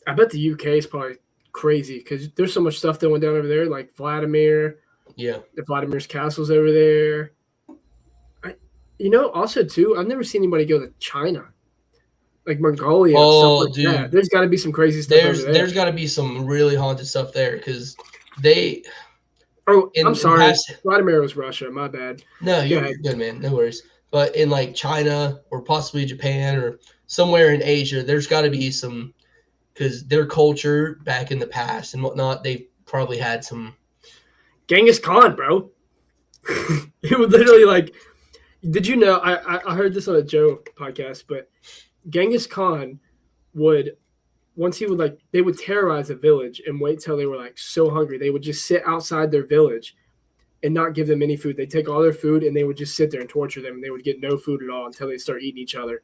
I bet the UK is probably crazy because there's so much stuff that went down over there, like Vladimir. Yeah. The Vladimir's castle's over there. Also too, I've never seen anybody go to China, like Mongolia and stuff like dude. that. There's got to be some crazy stuff over there. There's got to be some really haunted stuff there because they. Oh, I'm sorry. Vladimir was Russia. My bad. No, you're good, man. No worries. But in like China or possibly Japan or somewhere in Asia, there's got to be some, because their culture back in the past and whatnot, they've probably had some. Genghis Khan, bro. It would literally like. Did you know? I heard this on a Joe podcast, but Genghis Khan would. Once he would like, they would terrorize a village and wait till they were like so hungry. They would just sit outside their village and not give them any food. They'd take all their food and they would just sit there and torture them. And they would get no food at all until they start eating each other.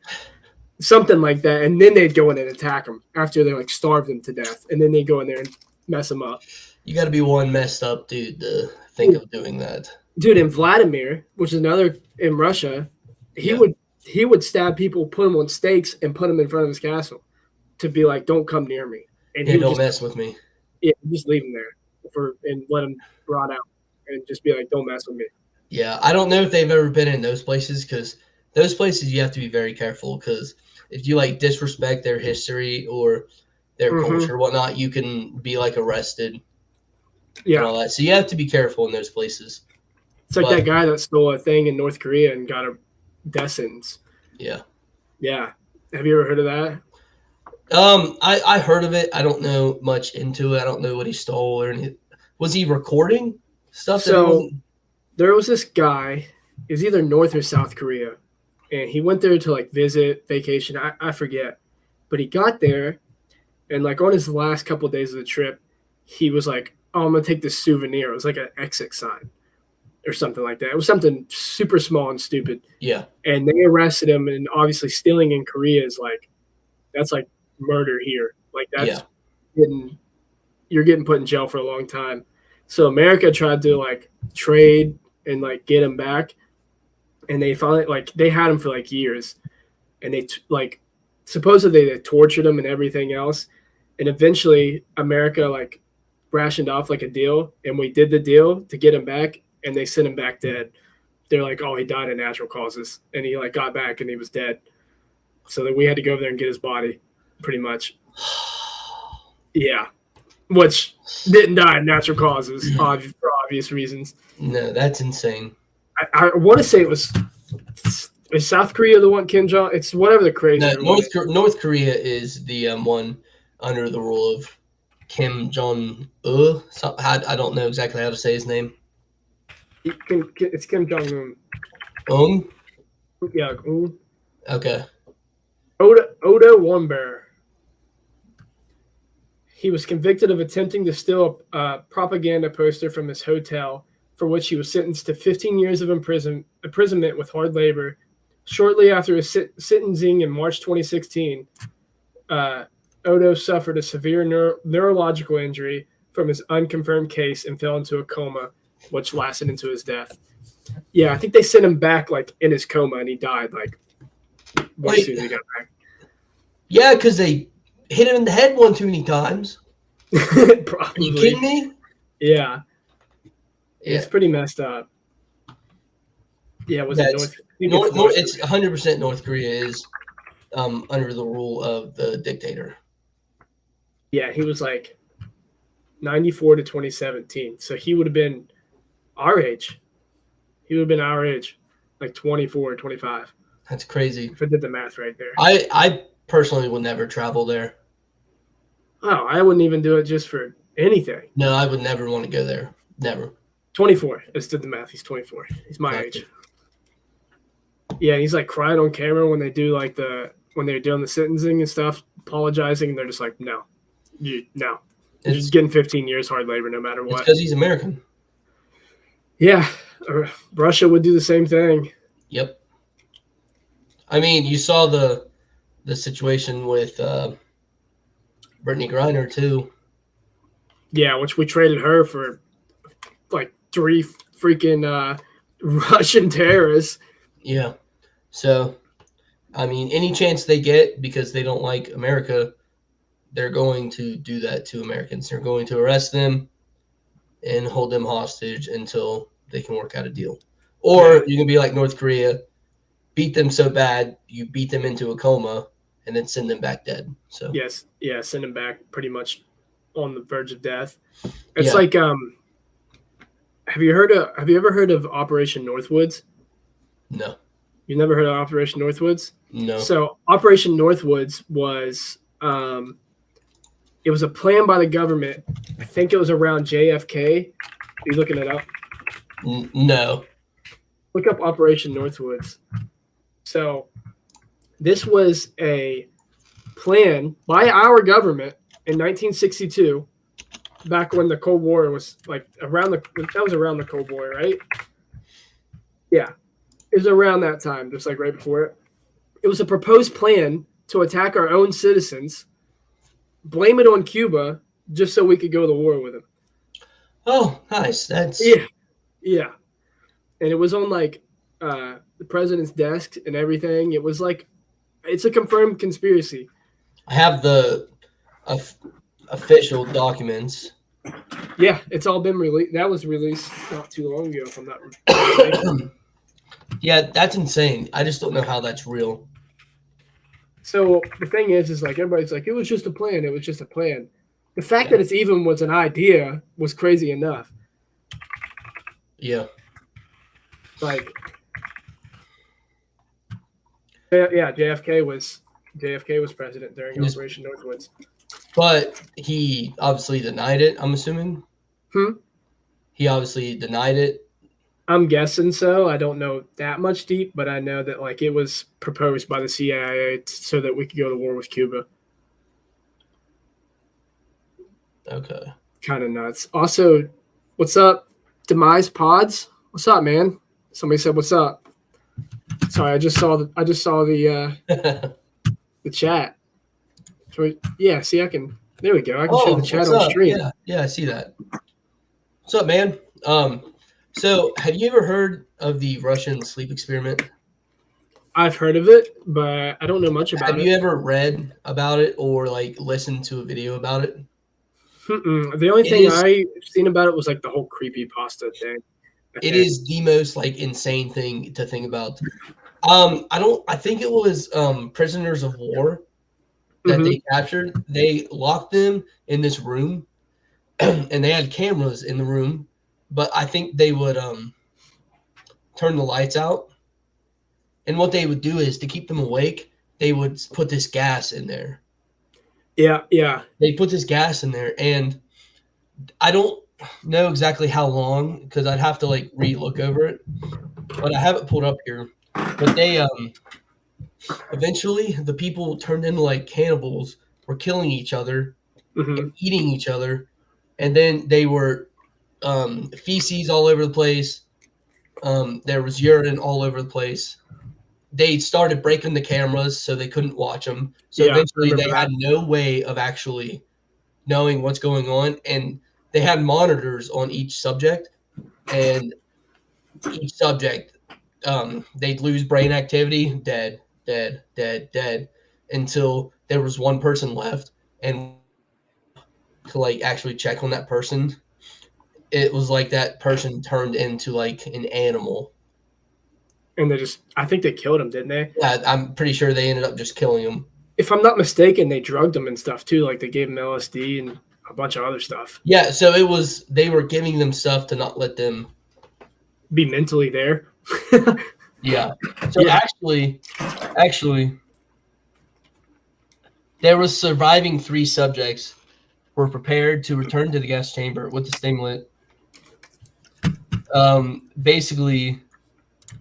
Something like that. And then they'd go in and attack them after they like starved them to death. And then they'd go in there and mess them up. You got to be one messed up dude to think of doing that. Dude, in Vladimir, which is another in Russia, he would stab people, put them on stakes, and put them in front of his castle. To be like, don't come near me, and he don't mess with me. Yeah, just leave him there, and let him rot out, and just be like, don't mess with me. Yeah, I don't know if they've ever been in those places because those places you have to be very careful because if you like disrespect their history or their culture or whatnot, you can be like arrested. Yeah, and all that. So you have to be careful in those places. It's like that guy that stole a thing in North Korea and got a death sentence. Yeah. Yeah. Have you ever heard of that? I heard of it. I don't know much into it. I don't know what he stole or anything. Was he recording stuff? So there was this guy. It was either North or South Korea, and he went there to like visit, vacation. I forget, but he got there, and like on his last couple of days of the trip, he was like, "Oh, I'm gonna take this souvenir." It was like an exit sign or something like that. It was something super small and stupid. Yeah. And they arrested him, and obviously stealing in Korea is like, that's like murder here. Like that's you're getting put in jail for a long time. So America tried to like trade and like get him back, and they finally like they had him for like years, and they like supposedly they tortured him and everything else, and eventually America like rationed off like a deal, and we did the deal to get him back, and they sent him back dead. They're like, oh, he died of natural causes, and he like got back and he was dead. So then we had to go over there and get his body, pretty much. Yeah, which didn't die of natural causes for obvious reasons. No, that's insane. I want to say it was is South Korea the one Kim Jong? It's whatever the crazy. No, North Korea is the one under the rule of Kim Jong Un. I don't know exactly how to say his name. It's Kim Jong Un. Yeah. Okay. Odo Womber. He was convicted of attempting to steal a propaganda poster from his hotel, for which he was sentenced to 15 years of imprisonment with hard labor, Shortly after his sentencing in March 2016, Odo suffered a severe neurological injury from his unconfirmed case and fell into a coma, which lasted into his death. Yeah, I think they sent him back like in his coma, and he died like as soon as he got back. Yeah, because they hit him in the head one too many times. Probably. Are you kidding me? Yeah. It's pretty messed up. Yeah, was it North? It's 100% North Korea is under the rule of the dictator. Yeah, he was like 94 to 2017. So he would have been our age. He would have been our age, like 24 or 25. That's crazy. If I did the math right there. I personally would never travel there. Oh, I wouldn't even do it just for anything. No, I would never want to go there. Never. 24. Let's do the math. He's 24. He's my age. Yeah, he's like crying on camera when they do like when they're doing the sentencing and stuff, apologizing, and they're just like, no. No. He's just getting 15 years hard labor no matter what. Because he's American. Yeah. Russia would do the same thing. Yep. I mean, you saw the situation with Brittany Griner too. Yeah, which we traded her for like 3 freaking Russian terrorists. Yeah. So, I mean, any chance they get because they don't like America, they're going to do that to Americans. They're going to arrest them and hold them hostage until they can work out a deal. Or you can be like North Korea, beat them so bad, you beat them into a coma, and then send them back dead. So yes, yeah, send them back pretty much on the verge of death. It's like, have you ever heard of Operation Northwoods? No. You never heard of Operation Northwoods? No. So Operation Northwoods was it was a plan by the government. I think it was around JFK. Are you looking it up? No. Look up Operation Northwoods. So this was a plan by our government in 1962, back when the Cold War was like around the Cold War, right? Yeah. It was around that time, just like right before it. It was a proposed plan to attack our own citizens, blame it on Cuba, just so we could go to war with them. Oh, nice. That's yeah. And it was on like the president's desk and everything. It was like it's a confirmed conspiracy. I have the official documents. Yeah, it's all been released. That was released not too long ago, if I'm not mistaken. Yeah, that's insane. I just don't know how that's real. So the thing is like everybody's like, it was just a plan. It was just a plan. The fact that it's even was an idea was crazy enough. Yeah. Like, yeah, JFK was president during Operation Northwoods. But he obviously denied it, I'm assuming. He obviously denied it. I'm guessing so. I don't know that much deep, but I know that like it was proposed by the CIA so that we could go to war with Cuba. Okay. Kind of nuts. Also, what's up, Demise Pods? What's up, man? Somebody said, "What's up?" Sorry, I just saw the the chat. So, yeah, see, I can. There we go. I can show the chat on stream. Yeah, I see that. What's up, man? So have you ever heard of the Russian sleep experiment? I've heard of it, but I don't know much about it. Have you ever read about it or like listened to a video about it? The only thing I've seen about it was like the whole creepypasta thing. It is the most like insane thing to think about. I think it was prisoners of war that they captured. They locked them in this room and they had cameras in the room, but I think they would turn the lights out. And what they would do is to keep them awake, they would put this gas in there. Yeah. They put this gas in there, and I don't know exactly how long because I'd have to like re-look over it, but I have it pulled up here. But they eventually the people turned into like cannibals, were killing each other, and eating each other, and then they were feces all over the place. There was urine all over the place. they started breaking the cameras so they couldn't watch them. So Yeah, I eventually they remember had that. no way of actually knowing what's going on. And they had monitors on each subject, and each subject, they'd lose brain activity, dead, dead, dead, dead, until there was one person left. And to like actually check on that person, it was like that person turned into like an animal. And I think they killed him, didn't they? Yeah, I'm pretty sure they ended up just killing him. If I'm not mistaken, they drugged him and stuff too. Like they gave him LSD and a bunch of other stuff. Yeah, so it was they were giving them stuff to not let them. Be mentally there. Yeah. So Yeah. actually, there was surviving 3 subjects were prepared to return to the gas chamber with the stimulant. Basically,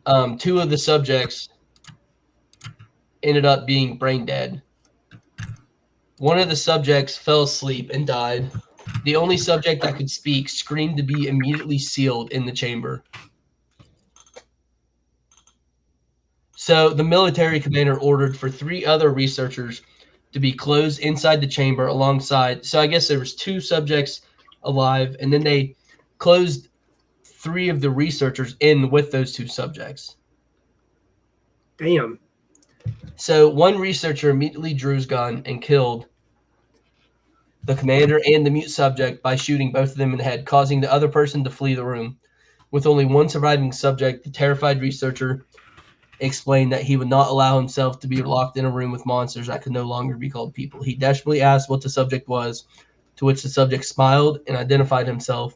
2 of the subjects ended up being brain dead. One of the subjects fell asleep and died. The only subject that could speak screamed to be immediately sealed in the chamber. So the military commander ordered for 3 other researchers to be closed inside the chamber alongside. So I guess there was 2 subjects alive, and then they closed 3 of the researchers in with those 2 subjects. Damn. So one researcher immediately drew his gun and killed the commander and the mute subject by shooting both of them in the head, causing the other person to flee the room. With only one surviving subject, the terrified researcher explained that he would not allow himself to be locked in a room with monsters that could no longer be called people. He desperately asked what the subject was, to which the subject smiled and identified himself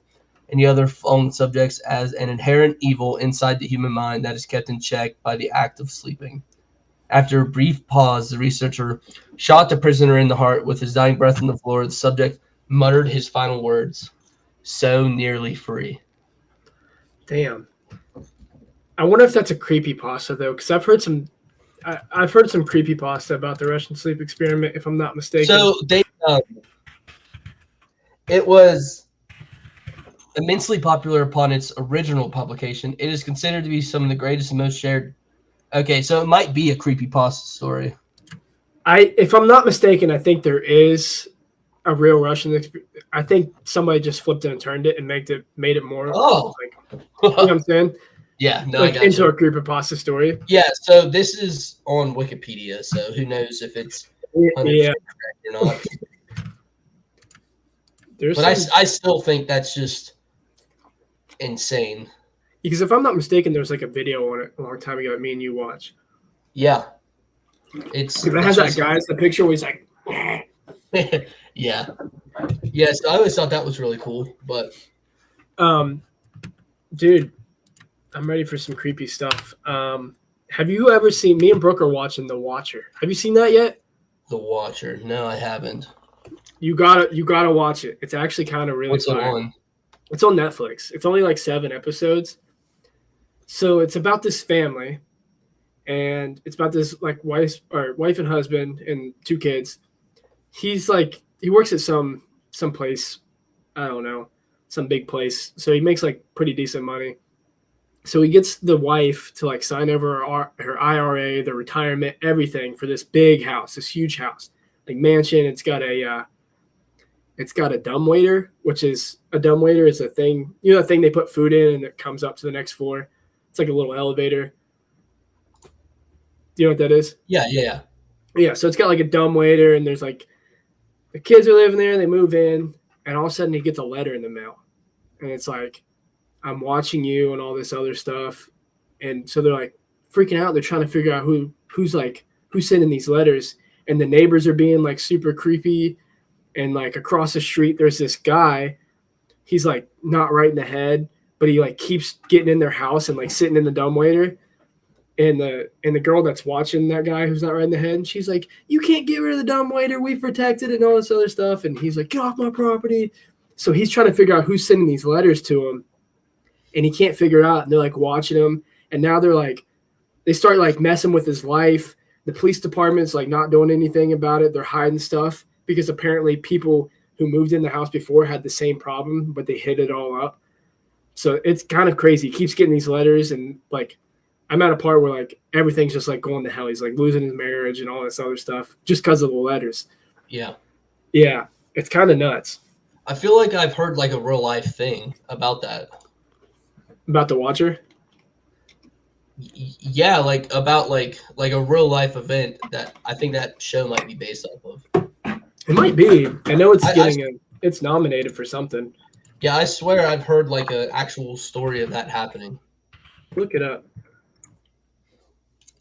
and the other fallen subjects as an inherent evil inside the human mind that is kept in check by the act of sleeping. After a brief pause, the researcher shot the prisoner in the heart with his dying breath on the floor. The subject muttered his final words, "So nearly free." Damn. I wonder if that's a creepypasta though, because I've heard some creepypasta about the Russian sleep experiment, if I'm not mistaken. So it was immensely popular upon its original publication. It is considered to be some of the greatest and most shared. Okay, so it might be a creepypasta story. If I'm not mistaken, I think there is a real Russian. I think somebody just flipped it and turned it and made it more. Oh, you know what I'm saying? Yeah, no, like I got into you. a creepypasta story. Yeah, so this is on Wikipedia, so who knows if it's 100% correct or not. But I still think that's just insane. Because if I'm not mistaken, there's like a video on it a long time ago that me and you watch. Yeah. It's Because it has that guy, it's the picture where he's like, yeah. Yeah, so I always thought that was really cool, but dude, I'm ready for some creepy stuff. Have you ever seen, me and Brooke are watching The Watcher. Have you seen that yet? The Watcher. No, I haven't. You gotta watch it. It's actually kind of really What's it fire. on? It's on Netflix. It's only like 7 episodes. So it's about this family, and it's about this like wife and husband and 2 kids. He's like, he works at some place, I don't know, some big place. So he makes like pretty decent money. So he gets the wife to like sign over her IRA, the retirement, everything for this big house, this huge house, like mansion. It's got a dumbwaiter, which is a dumbwaiter is a thing, the thing they put food in and it comes up to the next floor. It's like a little elevator. Do you know what that is? Yeah. Yeah, so it's got like a dumbwaiter, and there's like the kids are living there. They move in, and all of a sudden he gets a letter in the mail, and it's like, "I'm watching you" and all this other stuff. And so they're like freaking out. They're trying to figure out who's sending these letters, and the neighbors are being like super creepy. And like across the street, there's this guy. He's like not right in the head, but he like keeps getting in their house and like sitting in the dumbwaiter. And the girl that's watching that guy who's not right in the head, and she's like, "You can't get rid of the dumbwaiter. We've protected it," and all this other stuff. And he's like, "Get off my property." So he's trying to figure out who's sending these letters to him, and he can't figure it out. And they're like watching him, and now they start like messing with his life. The police department's like not doing anything about it. They're hiding stuff because apparently people who moved in the house before had the same problem, but they hid it all up. So it's kind of crazy. He keeps getting these letters, and like I'm at a part where like everything's just like going to hell. He's like losing his marriage and all this other stuff just because of the letters. Yeah. Yeah, it's kind of nuts. I feel like I've heard like a real life thing about that. About the Watcher? Yeah, like about like a real life event that I think that show might be based off of. It might be. I know it's I it's nominated for something. Yeah, I swear I've heard like an actual story of that happening. Look it up.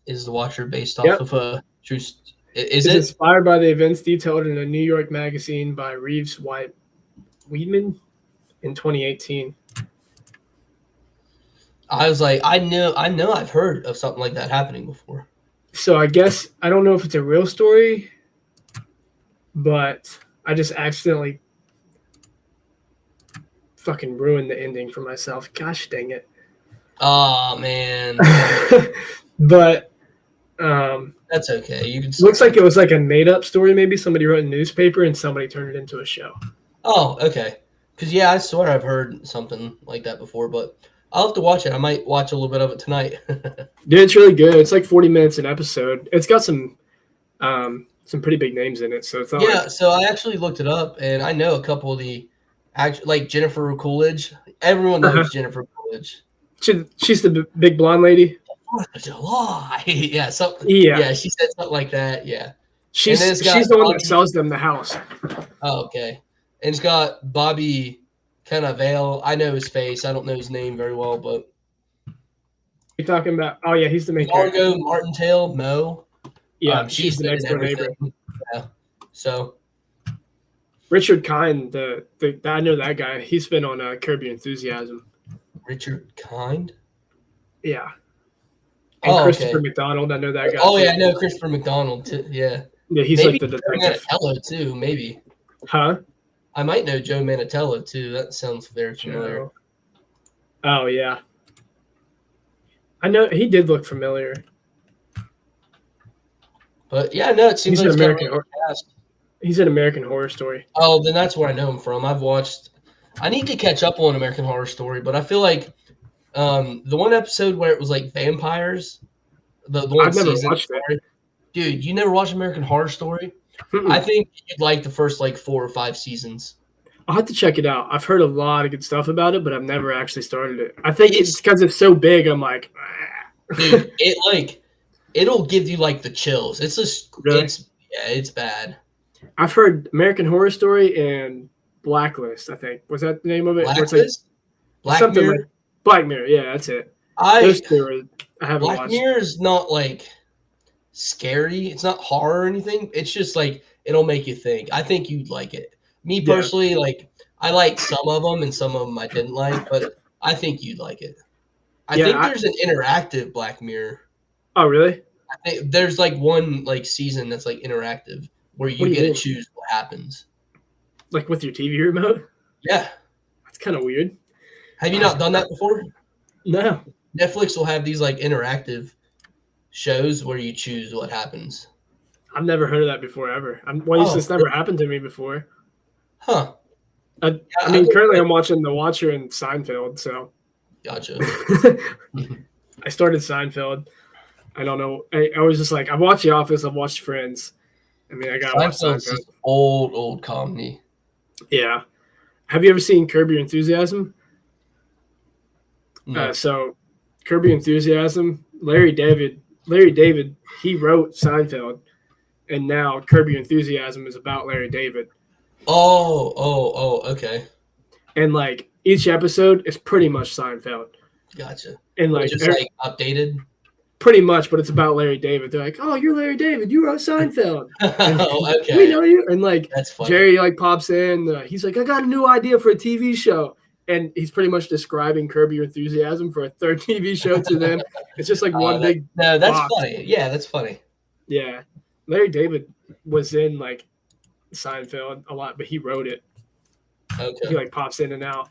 Is the Watcher based off of a true? Is It's it inspired by the events detailed in a New York magazine by Reeves Weidman in 2018. I was like, I know I've heard of something like that happening before. So I guess I don't know if it's a real story, but I just accidentally fucking ruined the ending for myself. Gosh dang it. Oh man. But that's okay. You can looks like it was like a made up story, maybe somebody wrote in a newspaper and somebody turned it into a show. Oh, okay. Because yeah, I swear I've heard something like that before, but I'll have to watch it. I might watch a little bit of it tonight. Dude, it's really good. It's like 40 minutes an episode. It's got some pretty big names in it, so it's not yeah. So I actually looked it up, and I know a couple of the like Jennifer Coolidge. Everyone knows Jennifer Coolidge. She's the big blonde lady. 4th of July. Yeah. Yeah. She said something like that. Yeah. She's the one that sells them the house. Oh, okay. And it's got Bobby Cannavale. I know his face. I don't know his name very well, but you're talking about? Oh yeah, he's the main character. Margot Martindale, Mo. Yeah, she's the next door neighbor. Yeah. So Richard Kind, the I know that guy. He's been on Curb Your Enthusiasm. Richard Kind. Yeah. And Christopher McDonald, I know that guy. Oh yeah, I know Christopher McDonald too. Yeah. Yeah, he's maybe like the detective. Joe Manatello too, maybe. Huh? I might know Joe Manatello too. That sounds very familiar. Oh yeah. I know he did look familiar. But yeah, no, it seems he's like an American horror. He's an American Horror Story. Oh, then that's where I know him from. I need to catch up on American Horror Story, but I feel like the one episode where it was like vampires, the one I've never watched it. Dude, you never watched American Horror Story? Mm-mm. I think you'd like the first like 4 or 5 seasons. I'll have to check it out. I've heard a lot of good stuff about it, but I've never actually started it. I think it's because it's so big. I'm like, dude, it'll give you like the chills. It's just really? It's bad. I've heard American Horror Story and Blacklist. I think was that the name of it? Blacklist? Like, Black Mirror. Like Black Mirror. Yeah, that's it. Those two I haven't watched. Black Mirror is not like scary. It's not horror or anything. It's just like it'll make you think. I think you'd like it. Me personally, like I like some of them and some of them I didn't like, but I think you'd like it. I think there's an interactive Black Mirror. Oh, really? I think there's like one like season that's like interactive where you get to choose what happens. Like with your TV remote? Yeah. That's kind of weird. Have you not done that before? No. Netflix will have these like interactive shows where you choose what happens. I've never heard of that before ever. This never happened to me before. Huh. I mean, currently I'm watching The Watcher and Seinfeld, so. Gotcha. I started Seinfeld. I don't know. I was just like, I've watched The Office, I've watched Friends. I mean, I got to watch Seinfeld. Old comedy. Yeah. Have you ever seen Curb Your Enthusiasm? No. So, Curb Your Enthusiasm, Larry David, he wrote Seinfeld, and now Curb Your Enthusiasm is about Larry David. Oh, okay. And like each episode is pretty much Seinfeld. Gotcha. And like just like updated. Pretty much, but it's about Larry David. They're like, "Oh, you're Larry David. You wrote Seinfeld." Oh, okay. We know you. And like that's funny. Jerry like pops in. He's like, "I got a new idea for a TV show," and he's pretty much describing Curb Your Enthusiasm for a third TV show to them. It's just like one big. No, that's funny. Yeah, that's funny. Yeah, Larry David was in like Seinfeld a lot, but he wrote it. Okay. He like pops in and out.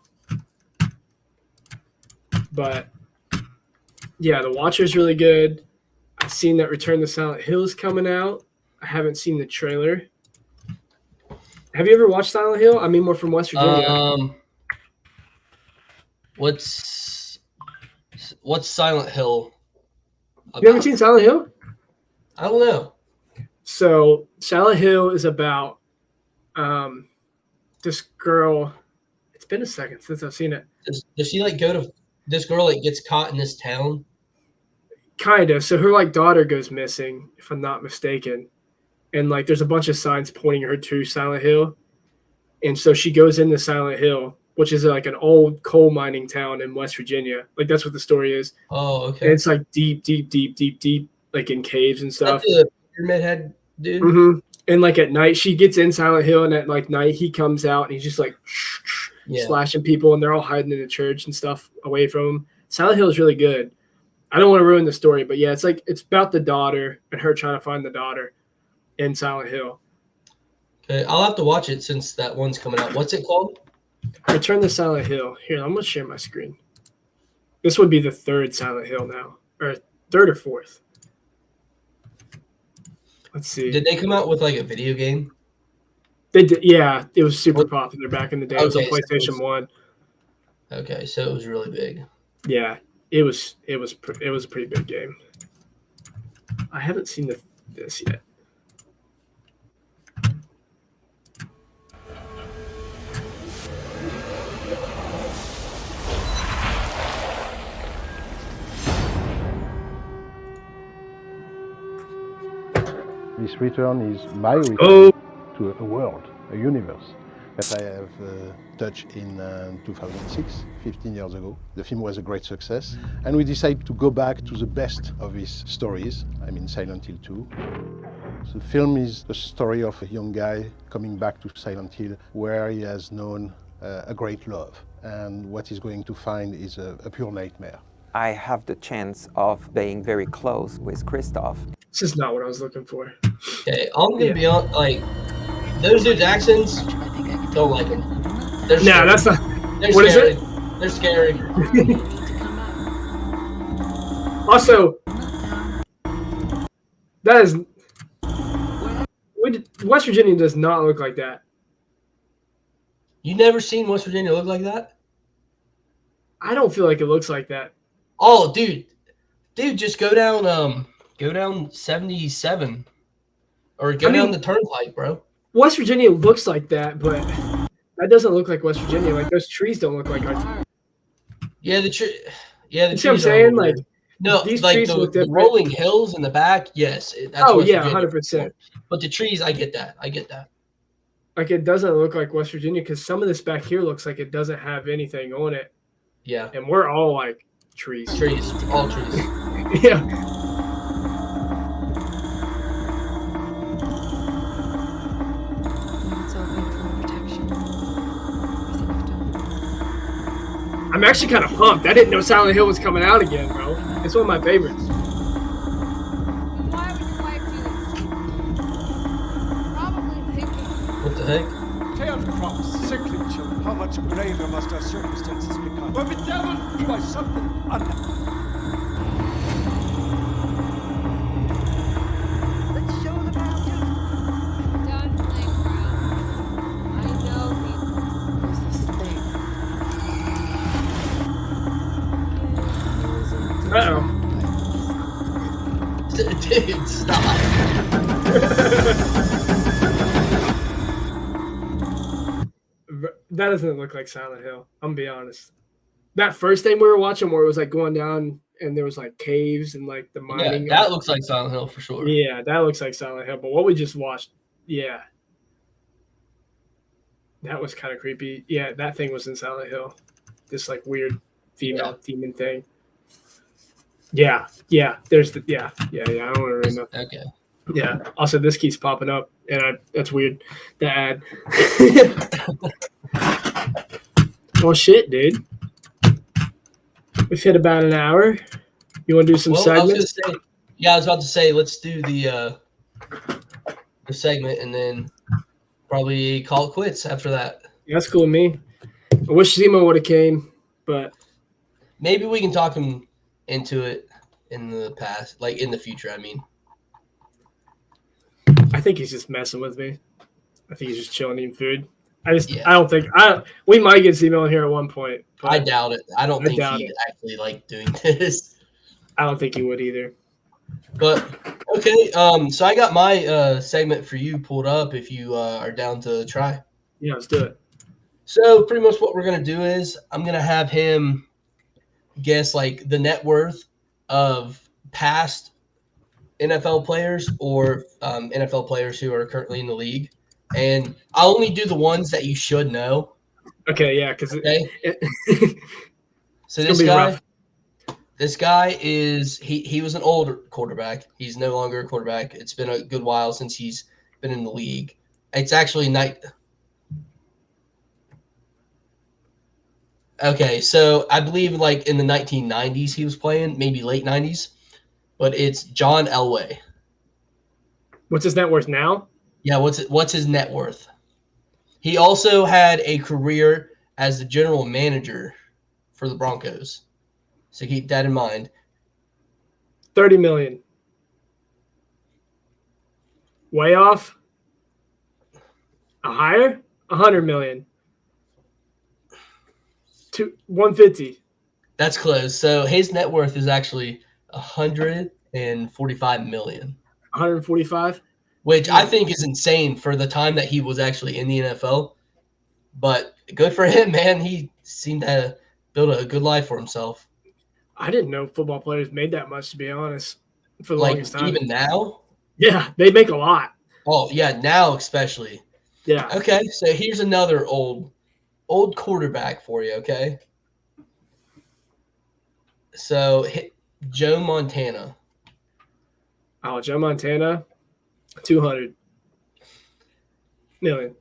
But yeah, The Watcher's really good. I've seen that Return to Silent Hill is coming out. I haven't seen the trailer. Have you ever watched Silent Hill? I mean, we're from West Virginia. What's Silent Hill? You haven't seen Silent Hill? I don't know. So Silent Hill is about this girl. It's been a second since I've seen it. Does she like go to this girl like gets caught in this town? Kind of. So her like daughter goes missing, if I'm not mistaken, and like there's a bunch of signs pointing her to Silent Hill, and so she goes into Silent Hill, which is like an old coal mining town in West Virginia. Like that's what the story is. Oh, okay. And it's like deep, like in caves and stuff. That's the pyramid head dude. Mm-hmm. And like at night, she gets in Silent Hill, and at like night he comes out and he's just like slashing people, and they're all hiding in the church and stuff away from him. Silent Hill is really good. I don't want to ruin the story, but yeah, it's about the daughter and her trying to find the daughter in Silent Hill. Okay, I'll have to watch it since that one's coming out. What's it called? Return to Silent Hill. Here, I'm gonna share my screen. This would be the third Silent Hill now, or third or fourth. Let's see. Did they come out with like a video game? They did, yeah. It was super popular back in the day. It was on PlayStation 1. Okay, so it was really big. Yeah, it was a pretty big game. I haven't seen this yet. This return is my return to a world, a universe that I have touched in 2006, 15 years ago. The film was a great success, and we decided to go back to the best of his stories, I mean Silent Hill 2. The film is the story of a young guy coming back to Silent Hill where he has known a great love, and what he's going to find is a pure nightmare. I have the chance of being very close with Christoph. This is not what I was looking for. Okay, I'm gonna be on like those dudes' accents. Don't like them. Nah, that's not. They're what scary. is it? They're scary. Also, that is. West Virginia does not look like that. You never seen West Virginia look like that? I don't feel like it looks like that. Oh, dude, just go down 77, or go down the turnpike, bro. West Virginia looks like that, but that doesn't look like West Virginia. Like those trees don't look like our. Yeah, the tree. Yeah, the trees. You see what I'm saying? Like no, these like trees the look different. rolling hills in the back. Yes. That's oh West yeah, Virginia. 100%. But the trees, I get that. Like it doesn't look like West Virginia because some of this back here looks like it doesn't have anything on it. Yeah. And we're all like trees. All trees. Yeah. I'm actually kind of pumped. I didn't know Silent Hill was coming out again, bro. It's one of my favorites. Why would your wife do this? Probably thinking. What the heck? Failed crops, sickly children. How much graver must our circumstances become? We're bedeviled by something unknown. Let's show the mountain. Done playing around. I know he's this thing. Uh-oh. Dude, stop. That doesn't look like Silent Hill. I'm gonna be honest. That first thing we were watching where it was like going down and there was like caves and like the mining. Yeah, that looks like Silent Hill for sure. Yeah, that looks like Silent Hill. But what we just watched, yeah. That was kind of creepy. Yeah, that thing was in Silent Hill. This like weird female demon thing. Yeah. There's the I don't want to read nothing. Okay. Yeah. Also, this keeps popping up, and that's weird. The ad. Oh shit, dude. We've hit about an hour. You want to do some segments? I was about to say let's do the segment and then probably call it quits after that. Yeah, that's cool with me. I wish Zemo would have came, but maybe we can talk him into it in the past, like in the future. I mean, I think he's just messing with me. I think he's just chilling eating food. I don't think we might get Zemo in here at one point. I doubt it. I don't think he'd actually like doing this. I don't think he would either. But okay, so I got my segment for you pulled up if you are down to try. Yeah, let's do it. So pretty much what we're gonna do is I'm gonna have him guess like the net worth of past NFL players or NFL players who are currently in the league, and I'll only do the ones that you should know. Okay, yeah, because Okay. So it's gonna be rough. This guy is he was an old quarterback. He's no longer a quarterback. It's been a good while since he's been in the league. It's actually night. Okay, so I believe like in the 1990s he was playing, maybe late 90s, but it's John Elway. What's his net worth now? Yeah, what's his net worth? He also had a career as the general manager for the Broncos. So keep that in mind. 30 million. Way off. A higher? 100 million. 150. That's close. So his net worth is actually 145 million. 145? Which I think is insane for the time that he was actually in the NFL. But good for him, man. He seemed to build a good life for himself. I didn't know football players made that much, to be honest, for the Like longest time. even now? Yeah, they make a lot. Oh, yeah, now especially. Yeah. Okay, so here's another old quarterback for you, okay? So Joe Montana. Oh, Joe Montana, 200 million.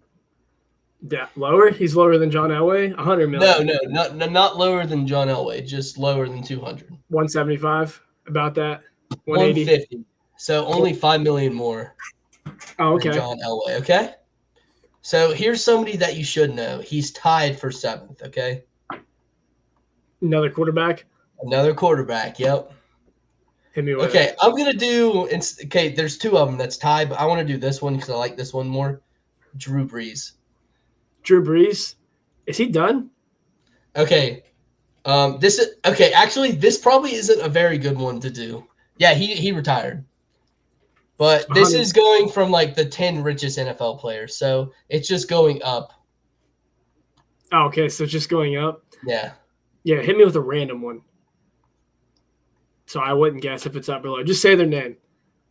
Yeah, lower? He's lower than John Elway? 100 million. No, not lower than John Elway, just lower than 200. 175, about that. 180. 150. So only 5 million more Oh, okay. than John Elway, okay? So here's somebody that you should know. He's tied for 7th, okay? Another quarterback? Another quarterback, yep. Hit me with Okay, it. I'm going to do – okay, there's 2 of them that's tied, but I want to do this one because I like this one more. Drew Brees. Drew Brees? Is he done? Okay. Actually, this probably isn't a very good one to do. Yeah, he retired. But this is going from like the 10 richest NFL players, so it's just going up. Oh, okay, so just going up. Yeah. Yeah, hit me with a random one. So I wouldn't guess if it's up or low. Just say their name.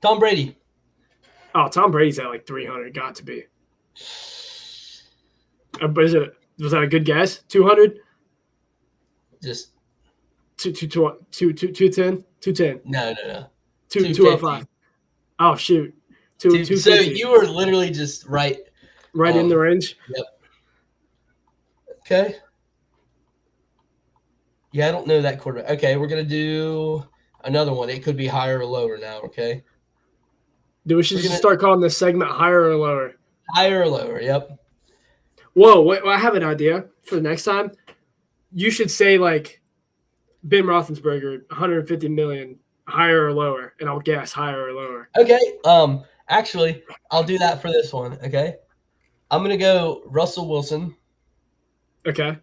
Tom Brady. Oh, Tom Brady's at like 300. Got to be. But was that a good guess? 200? Just 210? 210. no. 205. Oh, shoot. 250. So you were literally just right in the range? Yep. Okay. Yeah, I don't know that quarterback. Okay, we're going to do another one. It could be higher or lower now, okay? We should just start calling this segment higher or lower. Higher or lower, yep. Whoa, wait, I have an idea for the next time. You should say, like, Ben Roethlisberger, 150 million, higher or lower, and I'll guess higher or lower. Okay, actually, I'll do that for this one, okay? I'm going to go Russell Wilson. Okay.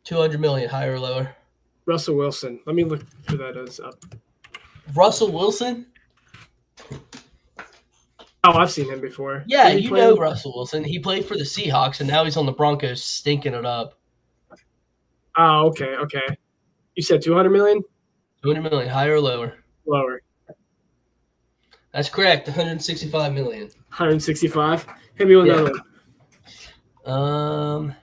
200 million, higher or lower? Russell Wilson. Let me look who that is up. Russell Wilson? Oh, I've seen him before. Yeah, you know Russell Wilson. He played for the Seahawks, and now he's on the Broncos stinking it up. Oh, okay. You said 200 million? 200 million, higher or lower? Lower. That's correct, 165 million. 165? Hit me with another one.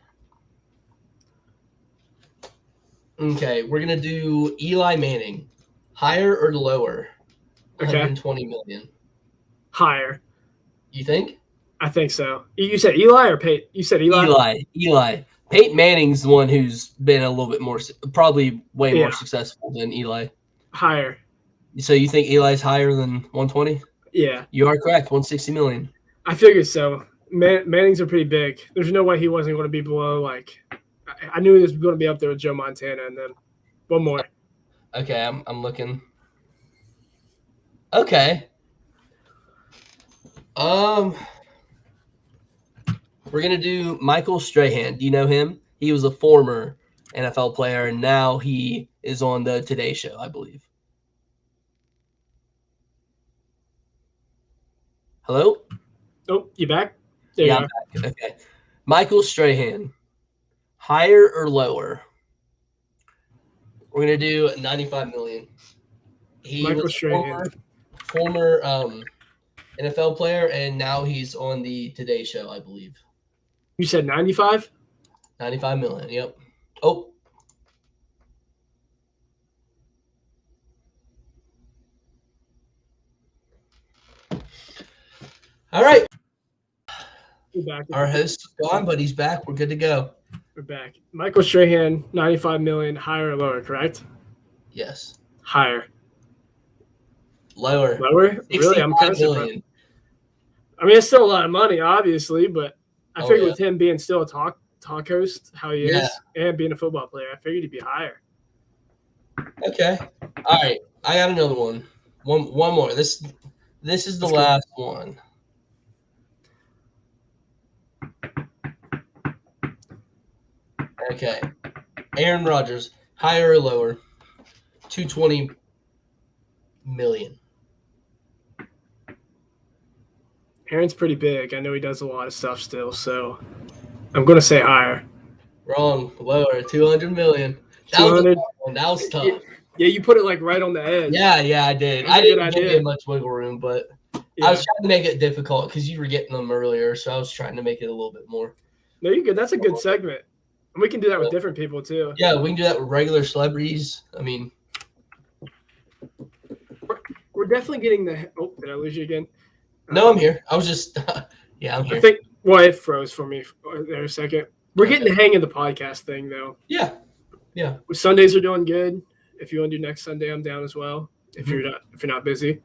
Okay, we're going to do Eli Manning. Higher or lower? Okay. 120 million. Higher. You think? I think so. You said Eli or Peyton? You said Eli? Eli. Peyton Manning's the one who's been a little bit more, probably way more successful than Eli. Higher. So you think Eli's higher than 120? Yeah. You are correct, 160 million. I figured so. Manning's are pretty big. There's no way he wasn't going to be below, like, I knew he was going to be up there with Joe Montana, and then one more. Okay, I'm looking. Okay. We're gonna do Michael Strahan. Do you know him? He was a former NFL player, and now he is on the Today Show, I believe. Hello? Oh, you back? There Yeah, you I'm back. Okay. Michael Strahan, higher or lower? We're gonna do 95 million. He Michael was a Strahan. former NFL player, and now he's on the Today Show, I believe. You said 95? 95 million. Yep. Oh. All right. We're back. Our host is gone, but he's back. We're good to go. We're back. Michael Strahan, 95 million, higher or lower, correct? Yes. Higher. Lower. Lower? Really? I'm 65 kind of million. I mean, it's still a lot of money, obviously, but I Oh, figured yeah. with him being still a talk host, how he Yeah. is, and being a football player, I figured he'd be higher. Okay. All right. I got another one. One more. This is the Let's go. last one. Okay. Aaron Rodgers, higher or lower? 220 million. Aaron's pretty big. I know he does a lot of stuff still, so I'm going to say higher. Wrong. Lower. 200 million. That was a 200. tough one. That was tough. Yeah, you put it like right on the edge. Yeah, I did. That's I a good didn't give idea. you much wiggle room, but Yeah. I was trying to make it difficult because you were getting them earlier, so I was trying to make it a little bit more. No, you're good. That's a good segment. And we can do that with different people, too. Yeah, we can do that with regular celebrities. I mean, We're definitely getting the – oh, did I lose you again? no, I'm here. I was just yeah, I'm here. I think – well, it froze for me there a second. We're getting the hang of the podcast thing, though. Yeah. Sundays are doing good. If you want to do next Sunday, I'm down as well. If you're not busy.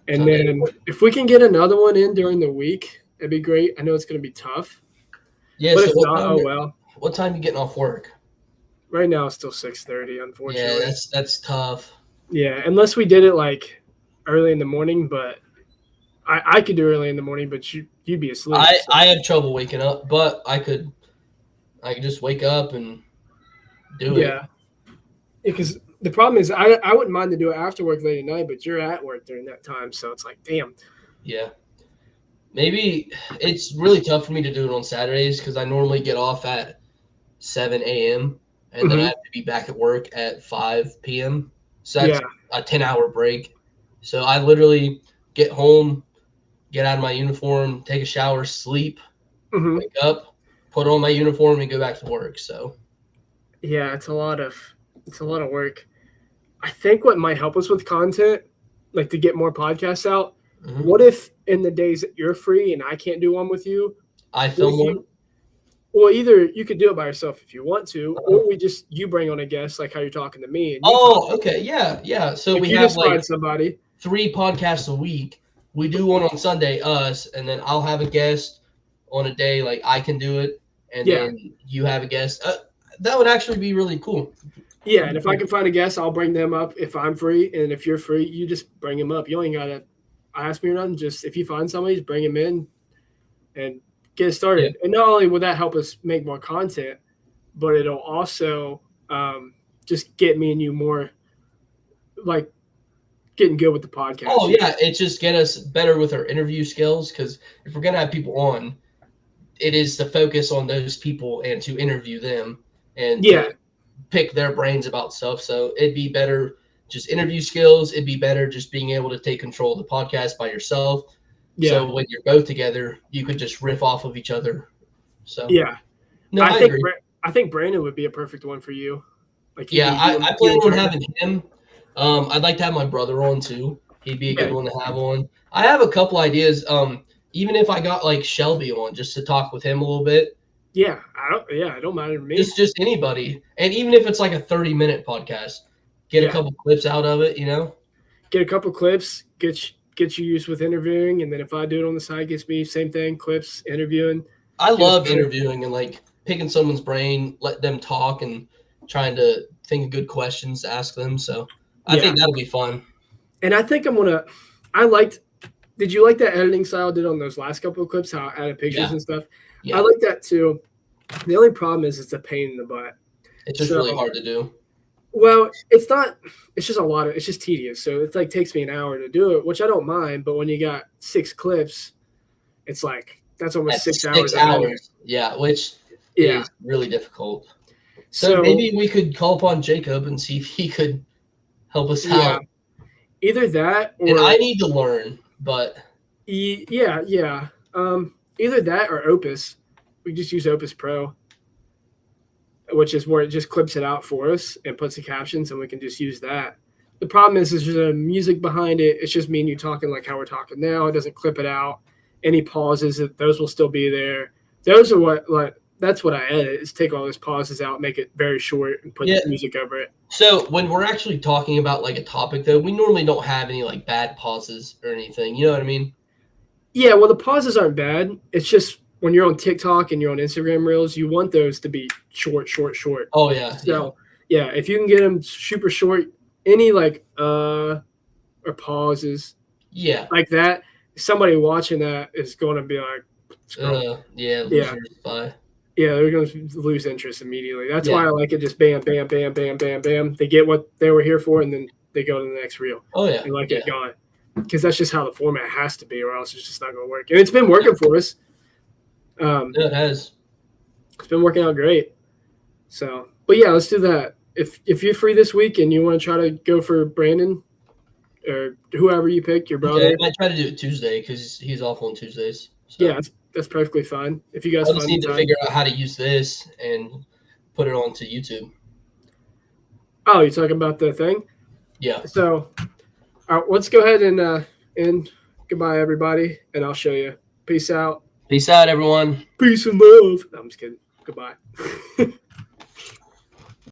And Sunday. then if we can get another one in during the week, it'd be great. I know it's going to be tough. Yeah, But so if not, oh well. What time you getting off work? Right now it's still 6:30, unfortunately. Yeah, that's tough. Yeah, unless we did it like early in the morning, but I could do early in the morning, but you'd be asleep. I have trouble waking up, but I could just wake up and do it. Yeah, because the problem is I wouldn't mind to do it after work late at night, but you're at work during that time, so it's like, damn. Yeah. Maybe it's really tough for me to do it on Saturdays because I normally get off at 7 a.m. and then I have to be back at work at 5 p.m. So that's a 10-hour break. So I literally get home, get out of my uniform, take a shower, sleep, wake up, put on my uniform, and go back to work. So yeah, it's a lot of work. I think what might help us with content, like to get more podcasts out. What if in the days that you're free and I can't do one with you, I film one? Well, either you could do it by yourself if you want to, or you bring on a guest like how you're talking to me. And Okay, yeah. So like we you have just find somebody. 3 podcasts a week. We do one on Sunday, us, and then I'll have a guest on a day like I can do it, and then you have a guest. That would actually be really cool. Yeah, and if I can find a guest, I'll bring them up if I'm free, and if you're free, you just bring them up. You ain't gotta ask me or nothing. Just if you find somebody, just bring them in and get it started. Yeah. And not only will that help us make more content, but it'll also just get me and you more like getting good with the podcast. Oh yeah, it just get us better with our interview skills because if we're gonna have people on, it is to focus on those people and to interview them and to pick their brains about stuff. So it'd be better just interview skills. It'd be better just being able to take control of the podcast by yourself. Yeah. So when you're both together, you could just riff off of each other. So no, I agree. I think Brandon would be a perfect one for you. Like I plan on having him. I'd like to have my brother on too. He'd be a good one to have on. I have a couple ideas. Even if I got like Shelby on just to talk with him a little bit. Yeah, I don't mind me. Just anybody. And even if it's like a 30-minute podcast, get a couple clips out of it, Get a couple clips, get you used with interviewing, and then if I do it on the side, gets me same thing, clips, interviewing. I love interviewing and like picking someone's brain, let them talk and trying to think of good questions to ask them. So I think that'll be fun. And I think did you like that editing style I did on those last couple of clips, how I added pictures and stuff? Yeah. I like that too. The only problem is it's a pain in the butt. It's just really hard to do. Well, it's not. It's just a lot of. It's just tedious. So it's like takes me an hour to do it, which I don't mind. But when you got 6 clips, it's like that's almost That's 6 hours. Of editing. Yeah, which Yeah. is really difficult. So maybe we could call upon Jacob and see if he could help us out. Either that or And I need to learn, but yeah. Either that or Opus. We just use Opus Pro, which is where it just clips it out for us and puts the captions, and we can just use that. The problem is there's a music behind it. It's just me and you talking like how we're talking now. It doesn't clip it out. Any pauses, those will still be there. Those are that's what I edit, is take all those pauses out, make it very short, and put music over it. So when we're actually talking about like a topic, though, we normally don't have any like bad pauses or anything. You know what I mean? Yeah, well, the pauses aren't bad. It's just when you're on TikTok and you're on Instagram Reels, you want those to be short. Oh, yeah. So, yeah, if you can get them super short, any or pauses like that, somebody watching that is going to be like, they're going to lose interest immediately. That's why I like it just bam, bam, bam, bam, bam, bam. They get what they were here for, and then they go to the next reel. Oh, yeah. And it gone. Because that's just how the format has to be, or else it's just not going to work. And it's been working for us. It has. It's been working out great. So, but yeah, let's do that. If you're free this week and you want to try to go for Brandon or whoever you pick, your brother. Yeah, I might try to do it Tuesday because he's off on Tuesdays. So. Yeah, that's perfectly fine. If you guys I just need to figure out how to use this and put it onto YouTube. Oh, you're talking about the thing? Yeah. So, all right, let's go ahead and goodbye, everybody, and I'll show you. Peace out. Peace out, everyone. Peace and love. No, I'm just kidding. Goodbye.